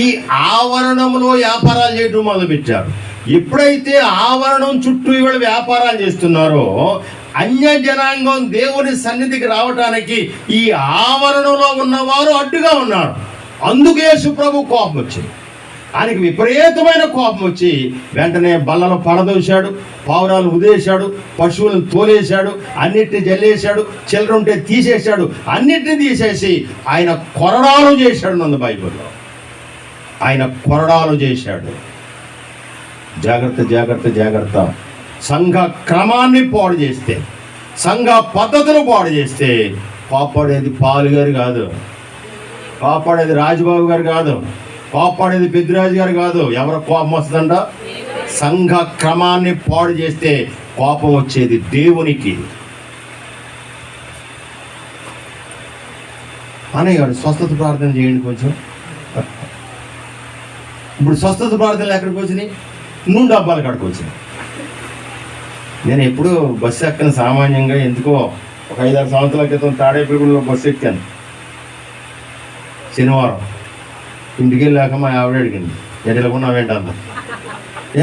ఈ ఆవరణంలో వ్యాపారాలు చేయడం మొదలుపెట్టారు. ఎప్పుడైతే ఆవరణం చుట్టూ వీళ్ళు వ్యాపారాలు చేస్తున్నారో, అన్య జనాంగం దేవుని సన్నిధికి రావటానికి ఈ ఆవరణలో ఉన్నవారు అడ్డుగా ఉన్నారు. అందుకే యేసుప్రభు కోపం వచ్చింది. ఆయనకి విపరీతమైన కోపం వచ్చి వెంటనే బల్లలో పడదోశాడు, పావురాలు ఉదేశాడు, పశువులను తోలేశాడు, అన్నిటిని జల్లేశాడు, చిల్లరుంటే తీసేశాడు, అన్నిటిని తీసేసి ఆయన కొరడాలు చేశాడు. నందు బైబిల్లో ఆయన కొరడాలు చేశాడు. జాగ్రత్త జాగ్రత్త జాగ్రత్త. సంఘ క్రమాన్ని పాడు చేస్తే, సంఘ పద్ధతులు పాడు చేస్తే కాపాడేది పాలు గారు కాదు, కాపాడేది రాజబాబు గారు కాదు, కోపాడేది పెద్దిరాజు గారు కాదు. ఎవరు కోపం వస్తుందంట? సంఘ క్రమాన్ని పాడు చేస్తే కోపం వచ్చేది దేవునికి. అనేవాడు స్వస్థత ప్రార్థన చేయండి కొంచెం. ఇప్పుడు స్వస్థత ప్రార్థనలు ఎక్కడికి వచ్చినాయి? నూనె డబ్బాలు కాడికి వచ్చినాయి. నేను ఎప్పుడు బస్సు ఎక్కను సామాన్యంగా, ఎందుకో ఒక 5-6 సంవత్సరాల క్రితం తాడేపల్లిగూడలో బస్సు ఎక్కాను. శనివారం ఇంటికి వెళ్ళాక మా ఆవిడ అడిగింది, ఎడలకున్నావేంటన్నా?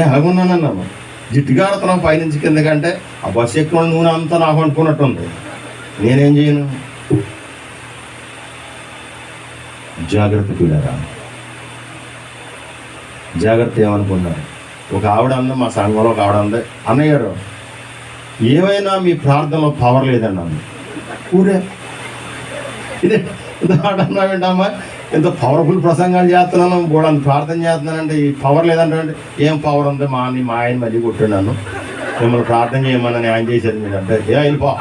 అలాగున్నానన్నాను. జిట్టుగారుతున్నాం పైనుంచి కిందకంటే ఆ బస్సు ఎక్కువ నూనె అంతా నాకు అనుకున్నట్టుంది. నేనేం చేయను? జాగ్రత్త పిల్లరా, జాగ్రత్త. ఏమనుకున్నారు? ఒక ఆవిడ అంది, మా సంఘంలో ఒక ఆవిడ అంది, అన్నయ్య గారు ఏమైనా మీ ప్రార్థనలో పవర్ లేదన్నాను. ఊరే ఇదే అన్నావేంటమ్మా, ఎంత పవర్ఫుల్ ప్రసంగాలు చేస్తున్నాను, బోడని ప్రార్థన చేస్తున్నానంటే ఈ పవర్ లేదంటే, ఏం పవర్ ఉంది? మా ఆయన మళ్ళీ కొట్టాను, మిమ్మల్ని ప్రార్థన చేయమని ఆయన చేసేది మీరంటే, వెళ్ళిపో,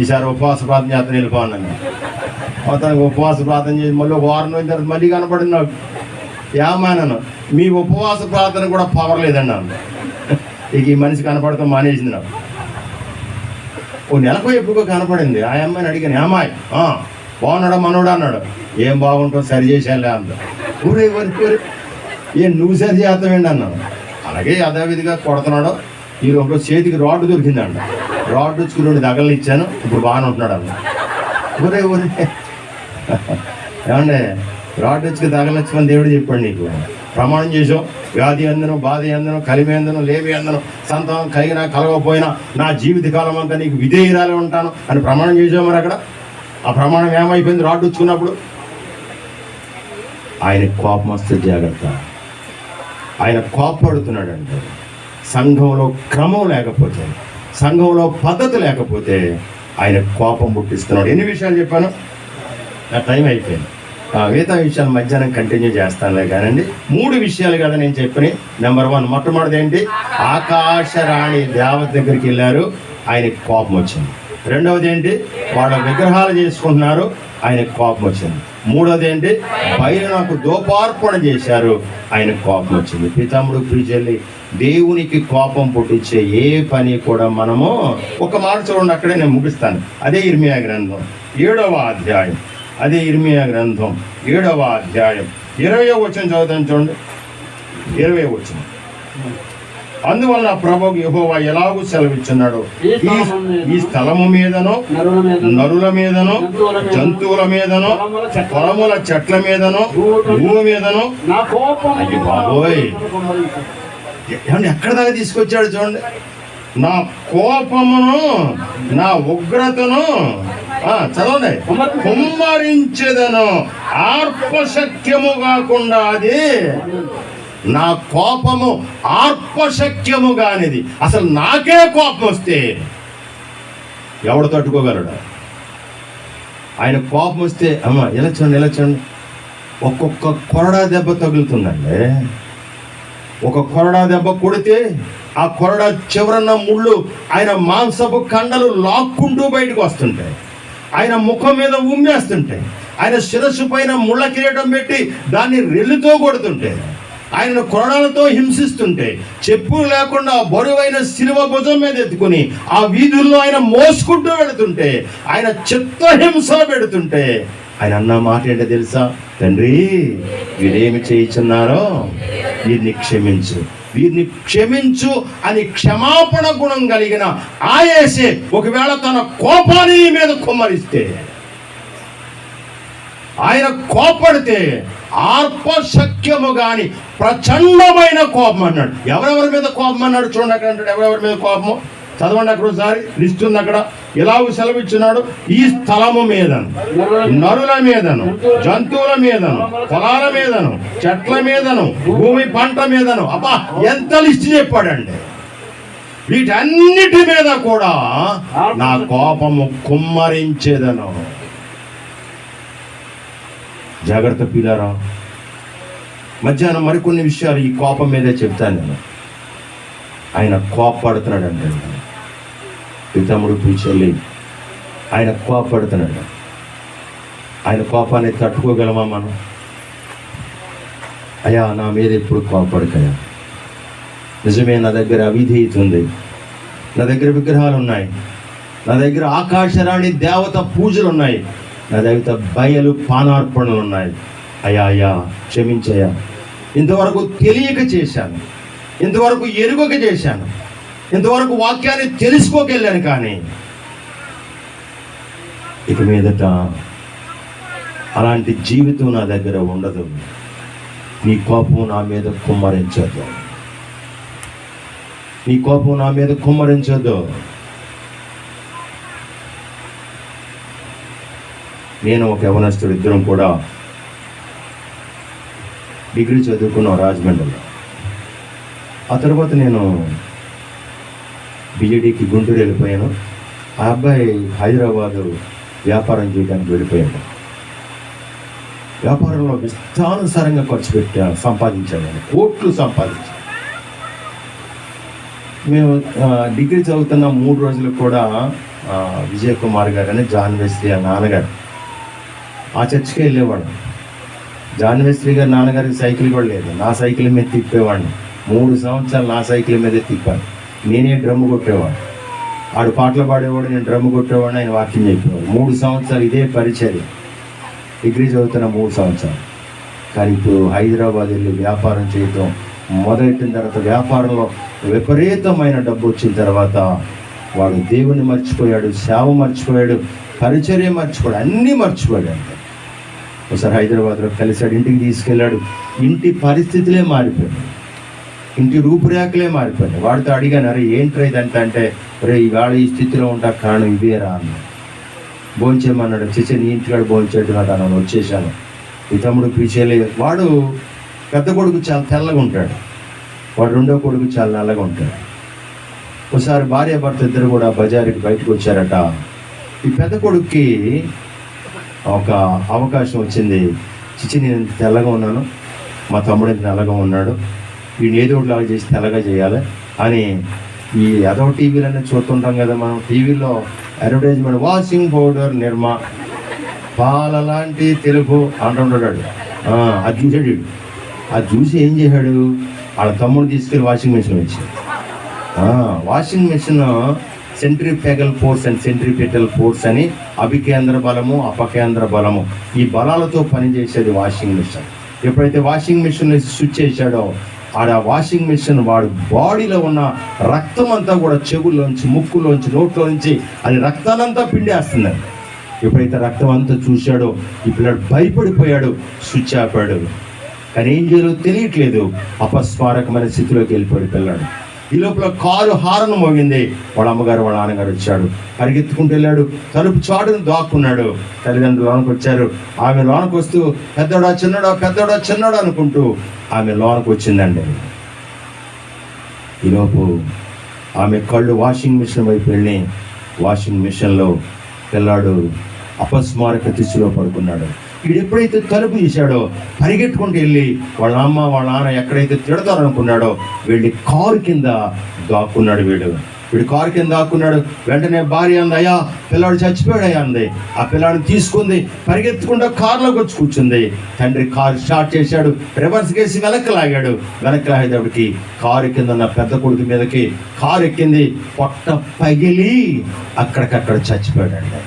ఈసారి ఉపవాస ప్రార్థన చేస్తాను, వెళ్ళిపో అన్నాను. అతనికి ఉపవాస ప్రార్థన చేసి మళ్ళీ ఒక వారం రోజుల తర్వాత మళ్ళీ కనపడింది నాకు. ఏమానను, మీ ఉపవాస ప్రార్థన కూడా పవర్ లేదండి అన్న. ఇక ఈ మనిషి కనపడతాం మానేసింది నాకు. ఓ నెలకు ఎప్పుడుకో కనపడింది. ఆ అమ్మాయిని అడిగాను, అమ్మాయి బాగున్నాడా మనోడు అన్నాడు. ఏం బాగుంటావు, సరి చేశానులే అంత. ఊరే ఊరి ఏం నువ్వు సరి చేస్తావేంటి అన్నాను. అలాగే యథావిధిగా కొడుతున్నాడు. ఈ లోపల చేతికి రాడ్ దొరికిందంట. రాడ్ వచ్చి 2 దగలు ఇచ్చాను, ఇప్పుడు బాగానే ఉంటున్నాడు అన్న. ఊరే ఏమండే, రాడ్ వచ్చి తగలొచ్చమని దేవుడు చెప్పాడు నీకు. ప్రమాణం చేసావు, వ్యాధి అందను, బాధ అందను, కలిమి అందను, లేమి అందను, సంతానం కలిగినా కలగకపోయినా నా జీవిత కాలం అంతా నీకు విధేయురాలే ఉంటాను అని ప్రమాణం చేసావు. మరి అక్కడ ఆ ప్రమాణం ఏమైపోయింది? రాడ్ వచ్చుకున్నప్పుడు ఆయన కోపం వస్తే జాగ్రత్త. ఆయన కోపడుతున్నాడంటే సంఘంలో క్రమం లేకపోతే, సంఘంలో పద్ధతి లేకపోతే ఆయన కోపం పుట్టిస్తున్నాడు. ఎన్ని విషయాలు చెప్పాను? నా టైం అయిపోయింది. మిగతా విషయాలు మధ్యాహ్నం కంటిన్యూ చేస్తానులే కానండి. 3 విషయాలు కదా నేను చెప్పిన. నెంబర్ 1, మొట్టమొదటి ఏంటి? ఆకాశరాణి దేవత దగ్గరికి వెళ్ళారు, ఆయనకి కోపం వచ్చింది. రెండవది ఏంటి? వాళ్ళ విగ్రహాలు చేసుకుంటున్నారు, ఆయనకి కోపం వచ్చింది. మూడోది ఏంటి? బయలు నాకు దోపార్పణ చేశారు, ఆయన కోపం వచ్చింది. పితముడు ప్రిచెల్లి, దేవునికి కోపం పుట్టించే ఏ పని కూడా మనము, ఒక మాట చూడండి, అక్కడే నేను ముగిస్తాను. అదే ఇర్మియా గ్రంథం 7వ అధ్యాయం, అదే ఇర్మియా గ్రంథం 7వ అధ్యాయం 20వ వచనం చదువుతాను చూడండి. 20వ వచనం. అందువలన ప్రభువు యెహోవా ఎలాగూ సెలవిచ్చున్నాడు, ఈ స్థలము మీదను, నరుల మీదను, జంతువుల మీదను, పొలముల చెట్ల మీదను, భూమి మీదను. అయ్యి బాబోయ్, ఏమండి ఎక్కడ దాకా తీసుకొచ్చాడు చూడండి. నా కోపమును, నా ఉగ్రతను చదవండి, కుమ్మరించేదను, ఆర్పశక్యము కాకుండా అది. నా కోపము ఆర్పశక్యము కానిది. అసలు నాకే కోపం వస్తే ఎవడు తట్టుకోగలడు? ఆయన కోపం వస్తే అమ్మ ఇలా చూడండి, ఒక్కొక్క కొరడా దెబ్బ తగులుతుందండి. ఒక కొరడా దెబ్బ కొడితే ఆ కొరడా చివరన్న ముళ్ళు ఆయన మాంసపు కండలు లాక్కుంటూ బయటకు వస్తుంటాయి, ఆయన ముఖం మీద ఉమ్మేస్తుంటాయి, ఆయన శిరస్సు పైన ముళ్ళ కిరీటం పెట్టి దాన్ని రెల్లుతో కొడుతుంటే, ఆయనను కొరడాలతో హింసిస్తుంటే, చెప్పులు లేకుండా బరువైన శిలువ భుజం మీద ఎత్తుకుని ఆ వీధుల్లో ఆయన మోసుకుంటూ వెళుతుంటే, ఆయన చిత్తహింస పెడుతుంటే, ఆయన అన్న మాట ఏంటో తెలుసా? తండ్రి, వీరేమి చేయించున్నారో వీరిని క్షమించు, వీరిని క్షమించు అని క్షమాపణ గుణం కలిగిన ఆయేసే ఒకవేళ తన కోపాన్ని మీద కుమ్మరిస్తే, ఆయన కోపడితే ఆర్పశక్యము గాని ప్రచండమైన కోపం అన్నాడు. ఎవరెవరి మీద కోపం అన్నాడు చూడండి. అక్కడ అంటాడు ఎవరెవరి మీద కోపము, చదవండి అక్కడ ఒకసారి. ఇస్తుంది అక్కడ, ఎలాగూ సెలవిచ్చున్నాడు, ఈ స్థలము మీదను, నరుల మీదను, జంతువుల మీదను, పొలాల మీదను, చెట్ల మీదను, భూమి పంట మీదను. అబ్బా, ఎంత లిస్ట్ చెప్పాడండి. వీటన్నిటి మీద కూడా నా కోపము కుమ్మరించేదను. జాగ్రత్త పిల్లారా, మధ్యాహ్నం మరికొన్ని విషయాలు ఈ కోపం మీదే చెప్తాను నేను. ఆయన కోపడుతున్నాడు అంటే పితముడు ప్రిచెల్లి, ఆయన కోపడుతున్నాడు. ఆయన కోపాన్ని తట్టుకోగలమా మనం? అయ్యా నా మీద ఎప్పుడు కోపడకయ్యా. నిజమే, నా దగ్గర అవిధేయత ఉంది, నా దగ్గర విగ్రహాలు ఉన్నాయి, నా దగ్గర ఆకాశరాణి దేవత పూజలు ఉన్నాయి, నా దగ్గర బయలు పానార్పణలు ఉన్నాయి. అయ్యా క్షమించయ్యా, ఇంతవరకు తెలియక చేశాను, ఇంతవరకు ఎరుగక చేశాను, ఇంతవరకు వాక్యాన్ని తెలుసుకోకెళ్ళాను, కానీ ఇక మీదట అలాంటి జీవితం నా దగ్గర ఉండదు. నీ కోపం నా మీద కుమ్మరించొద్దు, నీ కోపం నా మీద కుమ్మరించొద్దు. నేను ఒక యవనస్తుడు, ఇద్దరం కూడా డిగ్రీ చదువుకున్నాం రాజమండ్రిలో. ఆ తర్వాత నేను బిజెడికి గుంటూరు వెళ్ళిపోయాను. ఆ అబ్బాయి హైదరాబాదు వ్యాపారం చేయడానికి వెళ్ళిపోయాడు. వ్యాపారంలో విస్తానుసారంగా ఖర్చు సంపాదించాను, కోట్లు సంపాదించాను. మేము డిగ్రీ చదువుతున్న 3 రోజులు కూడా విజయ్ కుమార్ గారు అని జాన్ వెస్లీ ఆ నాన్నగారు ఆ చర్చికి వెళ్ళేవాడు. జాన్ వెస్లీ గారు నాన్నగారికి సైకిల్ కూడా లేదు, నా సైకిల్ మీద తిప్పేవాడిని. 3 సంవత్సరాలు నా సైకిల్ మీదే తిప్పాను. నేనే డ్రమ్ము కొట్టేవాడు, ఆడు పాటలు పాడేవాడు, నేను డ్రమ్ము కొట్టేవాడిని, ఆయన వాక్యం చెప్పేవాడు. 3 సంవత్సరాలు ఇదే పరిచర్య, డిగ్రీ చదువుతున్న 3 సంవత్సరాలు. కానీ ఇప్పుడు హైదరాబాద్ వెళ్ళి వ్యాపారం చేయటం మొదలెట్టిన తర్వాత, వ్యాపారంలో విపరీతమైన డబ్బు వచ్చిన తర్వాత వాడు దేవుని మర్చిపోయాడు, సేవ మర్చిపోయాడు, పరిచర్య మర్చిపోయాడు, అన్నీ మర్చిపోయాడు. అంటే ఒకసారి హైదరాబాద్లో కలిసాడు, ఇంటికి తీసుకెళ్ళాడు. ఇంటి పరిస్థితులే మారిపోయాయి, ఇంటి రూపురేఖలే మారిపోయాయి. వాడితో అడిగాను, అరే ఏంట్రా ఇదంటే అంటే, రే ఇవాళ ఈ స్థితిలో ఉంటా కారణం ఇవేరా అన్న. భోంచేయమన్నాడు. చిచ్చే నీ ఇంటికాడు భోంచేయడం అన్నాను, వచ్చేసాను. ఈ తమ్ముడు ప్రిచెల్లి, వాడు పెద్ద కొడుకు చాలా తెల్లగా ఉంటాడు, వాడు రెండో కొడుకు చాలా నల్లగా ఉంటాడు. ఒకసారి భార్య భర్త ఇద్దరు కూడా బజారుకి బయటకు వచ్చారట. ఈ పెద్ద కొడుక్కి ఒక అవకాశం వచ్చింది. చిచ్చి నేను ఇంత తెల్లగా ఉన్నాను, మా తమ్ముడు ఇంత నల్లగా ఉన్నాడు, వీడిని ఏదో ఒకటిలాగా చేసి తెల్లగా చేయాలి అని ఈ అదో టీవీలన్నీ చూస్తుంటాం కదా మనం. టీవీలో అడ్వర్టైజ్మెంట్, వాషింగ్ పౌడర్ నిర్మా, పాల లాంటి తెలుపు అంటుంటాడు. అది చూసాడు వీడు. అది చూసి ఏం చేశాడు, వాళ్ళ తమ్ముడు తీసుకెళ్ళి వాషింగ్ మెషిన్ వచ్చాడు. Washing machine centrifugal force and centripetal force అని అభికేంద్ర బలము అపకేంద్ర బలము ఈ బలాలతో పనిచేసేది వాషింగ్ మెషిన్. ఎప్పుడైతే వాషింగ్ మెషిన్ స్విచ్ చేశాడో ఆ వాషింగ్ మెషిన్ వాడు బాడీలో ఉన్న రక్తం అంతా కూడా చెవుల్లోంచి ముక్కులోంచి నోట్లో నుంచి అది రక్తానంతా పిండేస్తుందండి. ఎప్పుడైతే రక్తం అంతా చూశాడో ఈ పిల్లాడు భయపడిపోయాడు, స్విచ్ ఆపాడు. కానీ ఏం చేయాలో తెలియట్లేదు, అపస్మారకమైన స్థితిలోకి వెళ్ళిపోయాడు పిల్లాడు. ఈ లోపల కారు హారన్ మోగింది. వాళ్ళ అమ్మగారు వాళ్ళ నాన్నగారు వచ్చాడు, పరిగెత్తుకుంటూ వెళ్ళాడు, తలుపు చాటును దాక్కున్నాడు. తల్లిదండ్రులు లోనకు వచ్చారు. ఆమె లోనకు వస్తూ పెద్దోడా చిన్నడా పెద్దోడా చిన్నడా అనుకుంటూ ఆమె లోనకు వచ్చిందండి. ఈలోపు ఆమె కళ్ళు వాషింగ్ మిషన్ వైపు వెళ్ళి వాషింగ్ మిషన్లో పిల్లాడు అపస్మారక దిశలో పడుకున్నాడు. వీడు ఎప్పుడైతే తలుపు తీశాడో పరిగెట్టుకుంటూ వెళ్ళి వాళ్ళ అమ్మ వాళ్ళ నాన్న ఎక్కడైతే తిడతారనుకున్నాడో వెళ్ళి కారు కింద దాక్కున్నాడు. వీడు కారు కింద దాక్కున్నాడు. వెంటనే భార్య అంది, అయ్యా పిల్లాడు చచ్చిపోయాడయ్యా అంది. ఆ పిల్లాడిని తీసుకుంది, పరిగెత్తుకుంటూ కారులోకి వచ్చి కూర్చుంది. తండ్రి కారు స్టార్ట్ చేశాడు, రివర్స్ కేసి వెనక్కి లాగాడు. వెనక్కి లాగేటప్పటికి కారు కింద ఉన్న పెద్ద కొడుకు మీదకి కారు ఎక్కింది. పొట్ట పగిలి అక్కడికక్కడ చచ్చిపోయాడండి.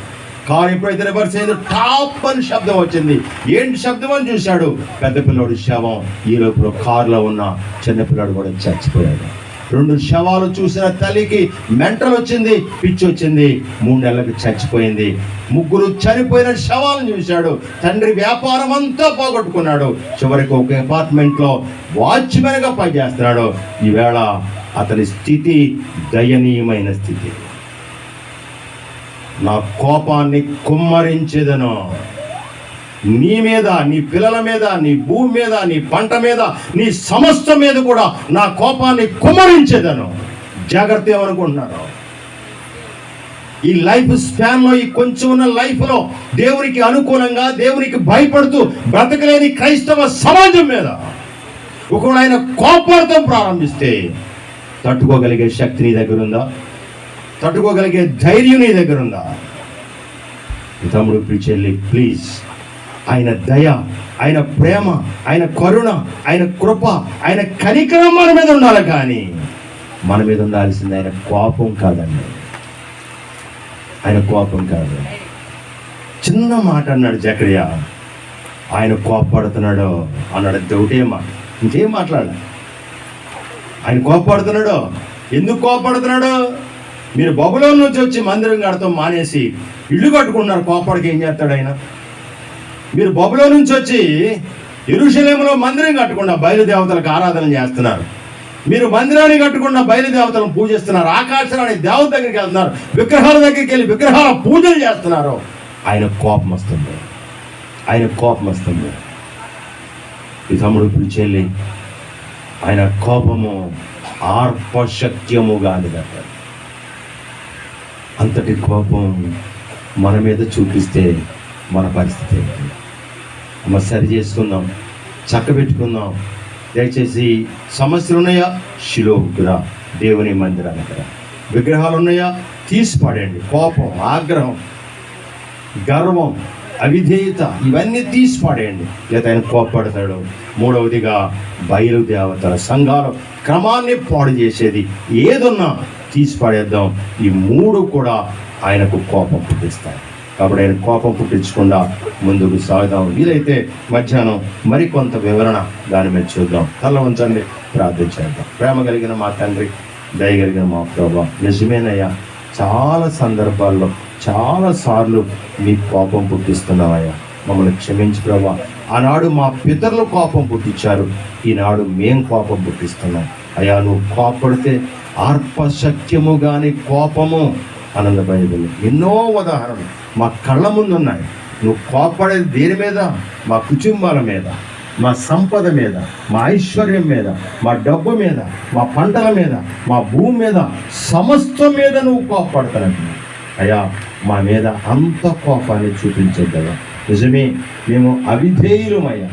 కారు ఎప్పుడైతే రివర్స్ అయిందో టాప్ అని శబ్దం వచ్చింది. ఏంటి శబ్దం అని చూశాడు, పెద్ద పిల్లోడు శవం. ఈ లోపల కారులో ఉన్న చిన్నపిల్లాడు కూడా చచ్చిపోయాడు. 2 శవాలు చూసిన తల్లికి మెంటల్ వచ్చింది, పిచ్చి వచ్చింది. 3 నెలలకు చచ్చిపోయింది. 3 చనిపోయిన శవాలను చూశాడు. తండ్రి వ్యాపారం అంతా పోగొట్టుకున్నాడు. చివరికి ఒక అపార్ట్మెంట్లో వాచ్మెన్గా పనిచేస్తున్నాడు. ఈవేళ అతని స్థితి దయనీయమైన స్థితి. నా కోపాన్ని కుమ్మరించేదను, నీ మీద, నీ పిల్లల మీద, నీ భూమి మీద, నీ పంట మీద, నీ సమస్త మీద కూడా నా కోపాన్ని కుమ్మరించేదను. జాగ్రత్త ఏమనుకుంటున్నారు? ఈ లైఫ్ స్పాన్లో, ఈ కొంచెం ఉన్న లైఫ్లో దేవునికి అనుకూలంగా దేవునికి భయపడుతూ బ్రతకలేని క్రైస్తవ సమాజం మీద ఒకవేళ ఆయన కోపంతో ప్రారంభిస్తే తట్టుకోగలిగే శక్తి నీ దగ్గర ఉందా? తట్టుకోగలిగే ధైర్యం నీ దగ్గర ఉందా? తమ్ముడు పిలిచెల్లి, ప్లీజ్, ఆయన దయ, ఆయన ప్రేమ, ఆయన కరుణ, ఆయన కృప, ఆయన కనికరం మన మీద ఉండాలి. కానీ మన మీద ఉండాల్సింది ఆయన కోపం కాదండి. ఆయన కోపం కాదు. చిన్న మాట అన్నాడు జకరియా, ఆయన కోపడుతున్నాడు అన్నాడు. ఒకటే మాట, ఇంకేం మాట్లాడాలి. ఆయన కోపడుతున్నాడు. ఎందుకు కోపడుతున్నాడు? మీరు బబులోను నుంచి వచ్చి మందిరం కడతాం మానేసి ఇల్లు కట్టుకున్నారు. కోపడికి ఏం చేస్తాడు ఆయన? మీరు బబులోను నుంచి వచ్చి యెరూషలేములో మందిరం కట్టకుండా బయలుదేవతలకు ఆరాధన చేస్తున్నారు. మీరు మందిరాన్ని కట్టకుండా బయలుదేవతలను పూజిస్తున్నారు. ఆకాశాన్ని దేవత దగ్గరికి వెళ్తున్నారు. విగ్రహాల దగ్గరికి వెళ్ళి విగ్రహాల పూజలు చేస్తున్నారు. ఆయన కోపం వస్తుంది. ఆయన కోపం వస్తుంది. ఈ తమ్ముడు పిలిచెల్లి, ఆయన కోపము ఆర్పశక్యముగా అంటారు. అంతటి కోపం మన మీద చూపిస్తే మన పరిస్థితి ఏంటి? అమ్మ, సరి చేసుకుందాం, చక్కబెట్టుకుందాం. దయచేసి సమస్యలు ఉన్నాయా? షిలోహుకు రా, దేవుని మందిరానికి రా. విగ్రహాలు ఉన్నాయా? తీసి పడండి. కోపం, ఆగ్రహం, గర్వం, అవిధేయత ఇవన్నీ తీసి పడేయండి. లేదా ఆయన కోపపడతాడు. 3వదిగా బయలుదేవతల సంఘాలు క్రమాన్ని పాడు చేసేది ఏదున్నా తీసి పడేద్దాం. ఈ 3 కూడా ఆయనకు కోపం పుట్టిస్తాయి. కాబట్టి ఆయన కోపం పుట్టించకుండా ముందుకు సాగుదాం. వీలైతే మధ్యాహ్నం మరికొంత వివరణ దాని మీద చూద్దాం. తల ఉంచండి, ప్రార్థన చేద్దాం. ప్రేమ కలిగిన మా తండ్రి, దయగలిగిన మా ప్రభా, నిజమేనయ్యా, చాలా సందర్భాల్లో చాలాసార్లు మీ కోపం పుట్టిస్తున్నావయ్యా. మమ్మల్ని క్షమించి ప్రభా. ఆనాడు మా పితరులు కోపం పుట్టించారు, ఈనాడు మేం కోపం పుట్టిస్తున్నాం అయ్యా. నువ్వు కోపడితే ఆర్పశక్యము కానీ కోపము అనంద బైబిల్ ఎన్నో ఉదాహరణలు మా కళ్ళ ముందు ఉన్నాయి. నువ్వు కోపడేది దేని మీద? మా కుటుంబాల మీద, మా సంపద మీద, మా ఐశ్వర్యం మీద, మా డబ్బు మీద, మా పంటల మీద, మా భూమి మీద, సమస్తం మీద నువ్వు కోపడతానంటున్నావు అయ్యా. మా మీద అంత కోపాన్ని చూపించగలవా? నిజమే, మేము అవిధేయులమయ్యా,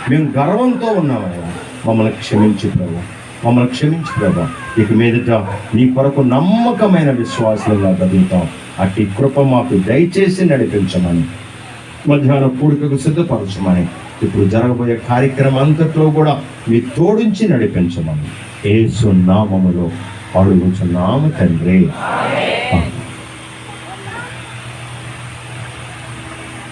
మేము గర్వంతో ఉన్నామయ్యా. మమ్మల్ని క్షమించు ప్రభా, మమ్మల్ని క్షమించు ప్రభా. ఇక మీదట నీ కొరకు నమ్మకమైన విశ్వాసంగా బతుకుతాం. అట్టి కృప మాకు దయచేసి నడిపించమని మధ్యాహ్నం కూడికకు సిద్ధపరచమని, ఇప్పుడు జరగబోయే కార్యక్రమం అంతట్లో కూడా మీ తోడించి నడిపించమని యేసు నామములో అడుగుచున్నాము తండ్రి.